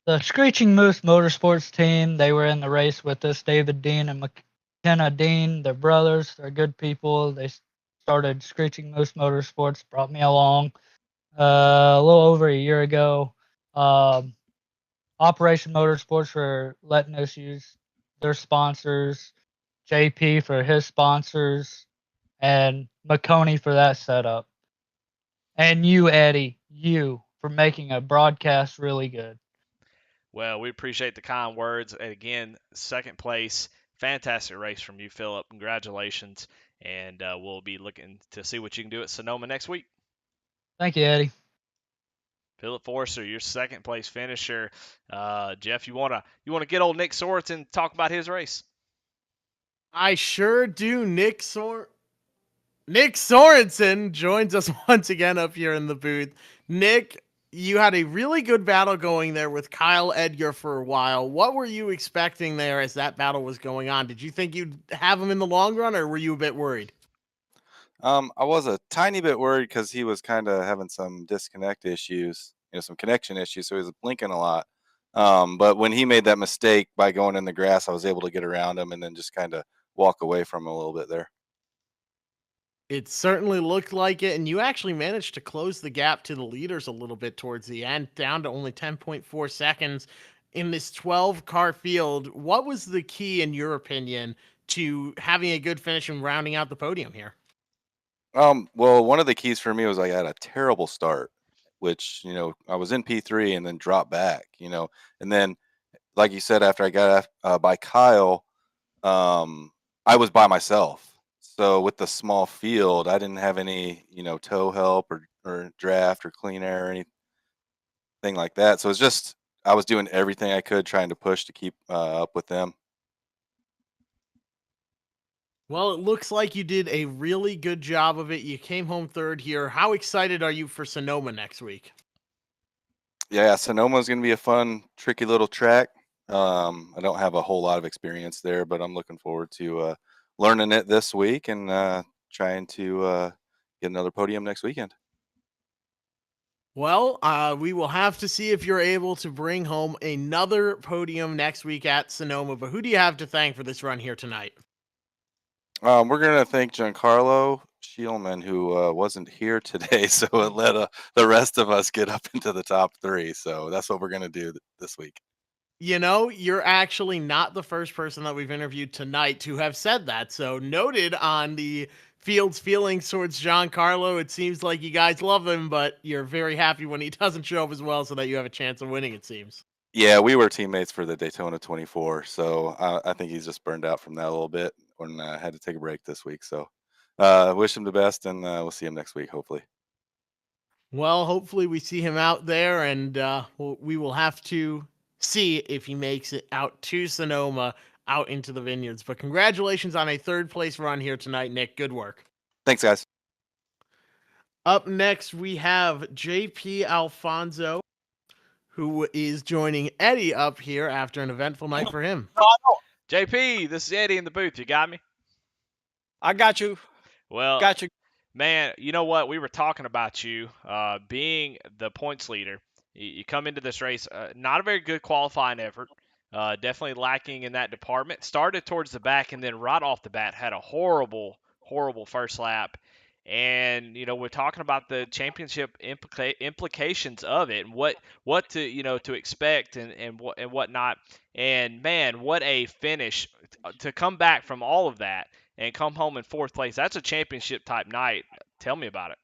The Screeching Moose Motorsports team, they were in the race with us. David Dean and McKenna Dean, they're brothers. They're good people. They started Screeching Moose Motorsports, brought me along a little over a year ago. Operation Motorsports for letting us use their sponsors. JP for his sponsors. And Maconi for that setup. And you, Eddie, you for making a broadcast really good. Well, we appreciate the kind words. And again, second place, fantastic race from you, Philip. Congratulations. And we'll be looking to see what you can do at Sonoma next week. Thank you, Eddie. Philip Forster, your second place finisher. Jeff, you wanna get old Nick Sorensen talk about his race? I sure do. Nick Sorensen joins us once again up here in the booth. Nick, you had a really good battle going there with Kyle Edgar for a while. What were you expecting there as that battle was going on? Did you think you'd have him in the long run, or were you a bit worried? I was a tiny bit worried because he was kind of having some disconnect issues, some connection issues, so he was blinking a lot. But when he made that mistake by going in the grass, I was able to get around him and then just kind of walk away from him a little bit there. It certainly looked like it, and you actually managed to close the gap to the leaders a little bit towards the end, down to only 10.4 seconds. in this 12 car field. What was the key, in your opinion, to having a good finish and rounding out the podium here? Well, one of the keys for me was I had a terrible start, which, I was in P3 and then dropped back, and then, like you said, after I got by Kyle, I was by myself. So with the small field, I didn't have any, tow help or draft or clean air or anything like that. So it's just I was doing everything I could trying to push to keep up with them. Well, it looks like you did a really good job of it. You came home third here. How excited are you for Sonoma next week? Yeah, Sonoma's going to be a fun, tricky little track. I don't have a whole lot of experience there, but I'm looking forward to learning it this week and trying to get another podium next weekend. Well, we will have to see if you're able to bring home another podium next week at Sonoma. But who do you have to thank for this run here tonight? We're going to thank Giancarlo Schielman, who wasn't here today, so it let the rest of us get up into the top three. So that's what we're going to do this week. You're actually not the first person that we've interviewed tonight to have said that. So noted on the field's feelings towards Giancarlo. It seems like you guys love him, but you're very happy when he doesn't show up as well so that you have a chance of winning, it seems. Yeah, we were teammates for the Daytona 24, so I think he's just burned out from that a little bit and had to take a break this week. So wish him the best, and we'll see him next week, hopefully. Well, hopefully we see him out there, and we will have to see if he makes it out to Sonoma, out into the vineyards. But congratulations on a third place run here tonight, Nick. Good work. Thanks, guys. Up next, we have JP Alfonso, who is joining Eddie up here after an eventful night for him. JP, this is Eddie in the booth. You got me? I got you. Well, Got you. man, you know what? We were talking about you being the points leader. You come into this race, not a very good qualifying effort. Definitely lacking in that department. Started towards the back and then right off the bat had a horrible, horrible first lap. And we're talking about the championship implications of it and what to to expect and whatnot. And man, what a finish to come back from all of that and come home in fourth place. That's a championship type night. Tell me about it.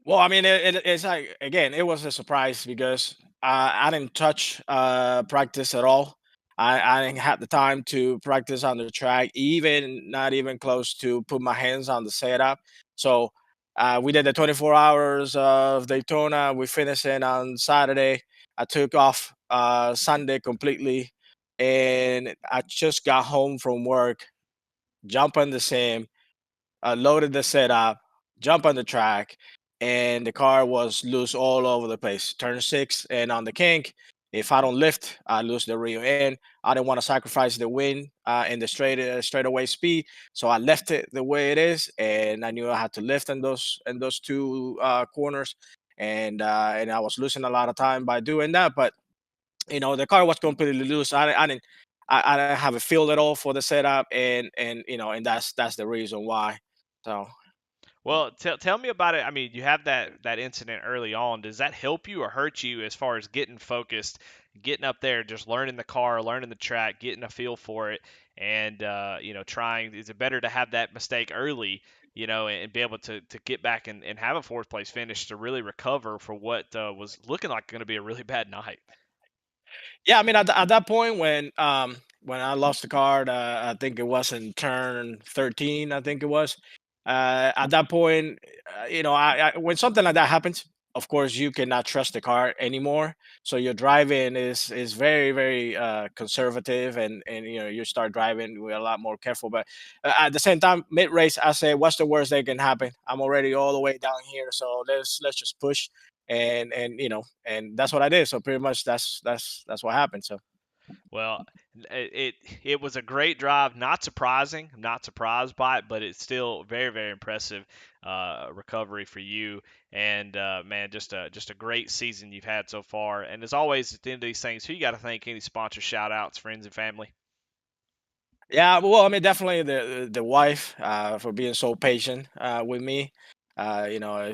Well, I mean, it's like again, it was a surprise because I didn't touch practice at all. I didn't have the time to practice on the track, even not even close to put my hands on the setup. So we did the 24 hours of Daytona. We finished in on Saturday. I took off Sunday completely, and I just got home from work, jump on the sim, loaded the setup, jump on the track, and the car was loose all over the place. Turn six and on the kink, if I don't lift, I lose the rear end. I didn't want to sacrifice the win in the straightaway speed, so I left it the way it is, and I knew I had to lift in those two corners, and I was losing a lot of time by doing that. But the car was completely loose. I didn't have a feel at all for the setup, and that's the reason why. So Well, tell me about it. I mean, you have that incident early on. Does that help you or hurt you as far as getting focused, getting up there, just learning the car, learning the track, getting a feel for it, and trying? Is it better to have that mistake early, and be able to get back and have a fourth place finish to really recover for what was looking like going to be a really bad night? yeah, I mean, at that point when I lost the card, I think it was in turn 13. I think it was. At that point, when something like that happens, of course you cannot trust the car anymore. So your driving is very very conservative, and you start driving with a lot more careful. But at the same time, mid race, I say, what's the worst that can happen? I'm already all the way down here, so let's just push and that's what I did. So pretty much that's what happened. So Well, it was a great drive. Not surprising. I'm not surprised by it, but it's still very very impressive recovery for you. And man, just a great season you've had so far. And as always, at the end of these things, who you got to thank? Any sponsor shout outs, friends and family? yeah, well, I mean, definitely the wife for being so patient with me.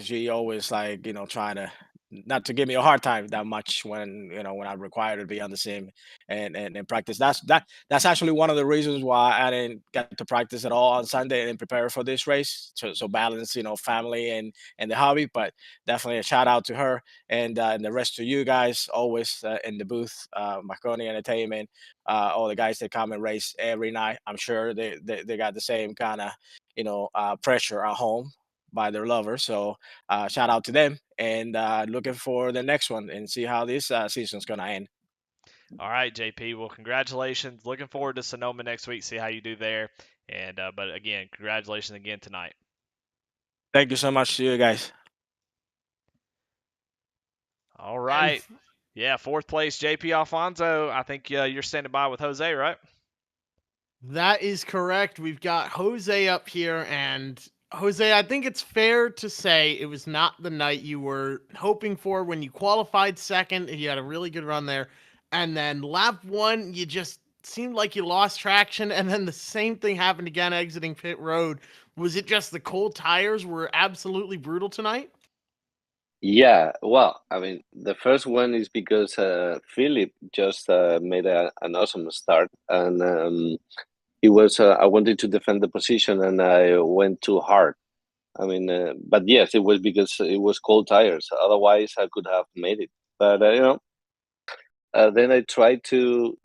She always like trying to not to give me a hard time that much when when I'm required to be on the sim and practice. That's actually one of the reasons why I didn't get to practice at all on Sunday and prepare for this race. So balance, family and the hobby. But definitely a shout out to her and the rest of you guys always in the booth, Maconi Entertainment, all the guys that come and race every night. I'm sure they got the same kind of pressure at home by their lovers. So shout out to them and looking for the next one and see how this season's gonna end. All right, JP. Well, congratulations. Looking forward to Sonoma next week. See how you do there. And but again, congratulations again tonight. Thank you so much to you guys. All right. Yeah, fourth place, JP Alfonso. I think you're standing by with Jose, right? That is correct. We've got Jose up here, and Jose, I think it's fair to say it was not the night you were hoping for when you qualified second. You had a really good run there, and then lap one, you just seemed like you lost traction, and then the same thing happened again exiting pit road. Was it just the cold tires were absolutely brutal tonight? Yeah, well, I mean, the first one is because Philip just made an awesome start, and it was I wanted to defend the position, and I went too hard. I mean, but yes, it was because it was cold tires. Otherwise, I could have made it. But then I tried to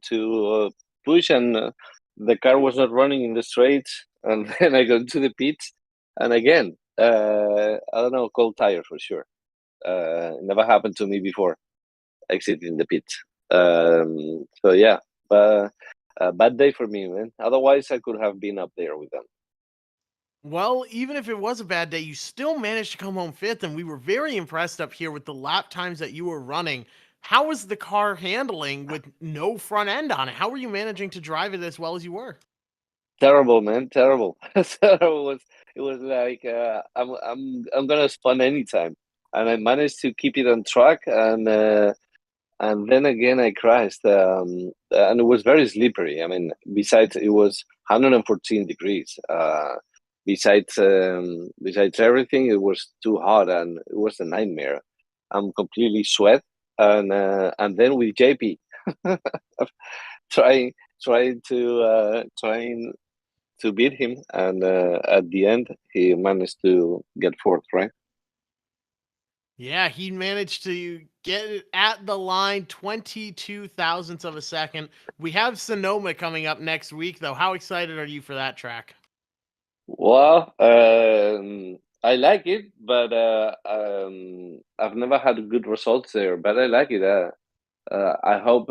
push, and the car was not running in the straights, and then I got to the pits, and again, I don't know, cold tire for sure. Never happened to me before exiting the pit. So yeah, but a bad day for me, man. Otherwise, I could have been up there with them. Well, even if it was a bad day, you still managed to come home fifth, and we were very impressed up here with the lap times that you were running. How was the car handling with no front end on it? How were you managing to drive it as well as you were? Terrible, man. Terrible. It was like I'm gonna spawn anytime, and I managed to keep it on track, and then again I crashed, and it was very slippery. I mean, besides it was 114 degrees. Besides everything, it was too hot and it was a nightmare. I'm completely sweat, and then with JP trying trying to beat him, and at the end he managed to get fourth, right? Yeah, he managed to get it at the line 22 thousandths of a second. We have Sonoma coming up next week, though. How excited are you for that track? Well, I like it, but I've never had good results there. But I like it. I hope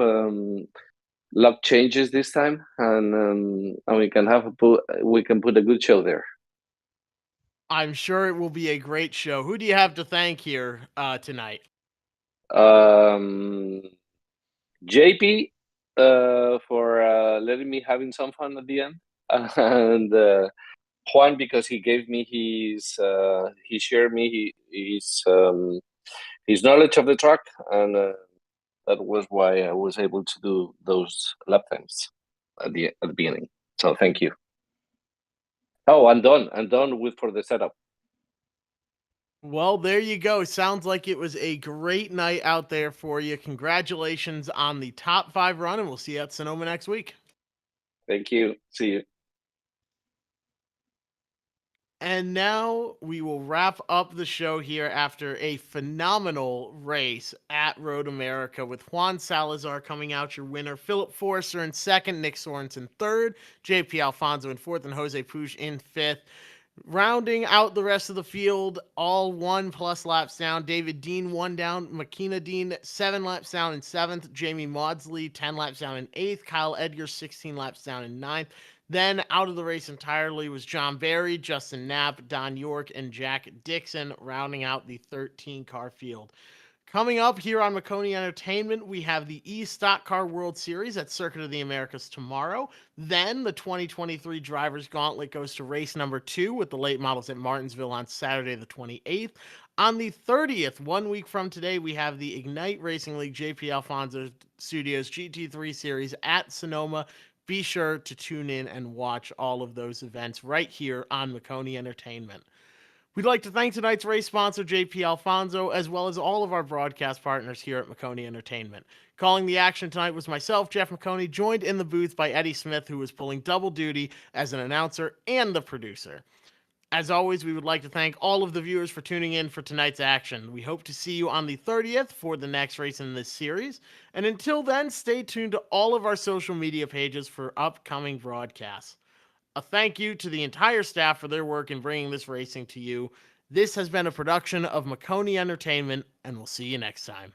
luck changes this time, and we can put a good show there. I'm sure it will be a great show. Who do you have to thank here tonight? Um, JP for letting me having some fun at the end, and Juan because he gave me he shared me his knowledge of the track, and that was why I was able to do those lap times at the beginning. So thank you. Oh, I'm done. I'm done with for the setup. Well, there you go. Sounds like it was a great night out there for you. Congratulations on the top 5 run, and we'll see you at Sonoma next week. Thank you. See you. And now we will wrap up the show here after a phenomenal race at Road America with Juan Salazar coming out your winner, Philip Forster in second, Nick Sorensen third, JP Alfonso in fourth, and Jose Puig in fifth. Rounding out the rest of the field, all 1+ laps down. David Dean 1 down. Makina Dean 7 laps down in seventh. Jamie Maudsley 10 laps down in eighth. Kyle Edgar 16 laps down in ninth. Then out of the race entirely was John Barry, Justin Knapp, Don York, and Jack Dixon, rounding out the 13-car field. Coming up here on Maconi Entertainment, we have the Stock Car World Series at Circuit of the Americas tomorrow. Then the 2023 Drivers Gauntlet goes to race number 2 with the late models at Martinsville on Saturday the 28th. On the 30th, 1 week from today, we have the Ignite Racing League JP Alfonso Studios GT3 Series at Sonoma. Be sure to tune in and watch all of those events right here on Maconi Entertainment. We'd like to thank tonight's race sponsor, JP Alfonso, as well as all of our broadcast partners here at Maconi Entertainment. Calling the action tonight was myself, Jeff Maconi, joined in the booth by Eddie Smith, who was pulling double duty as an announcer and the producer. As always, we would like to thank all of the viewers for tuning in for tonight's action. We hope to see you on the 30th for the next race in this series. And until then, stay tuned to all of our social media pages for upcoming broadcasts. A thank you to the entire staff for their work in bringing this racing to you. This has been a production of Maconi Entertainment, and we'll see you next time.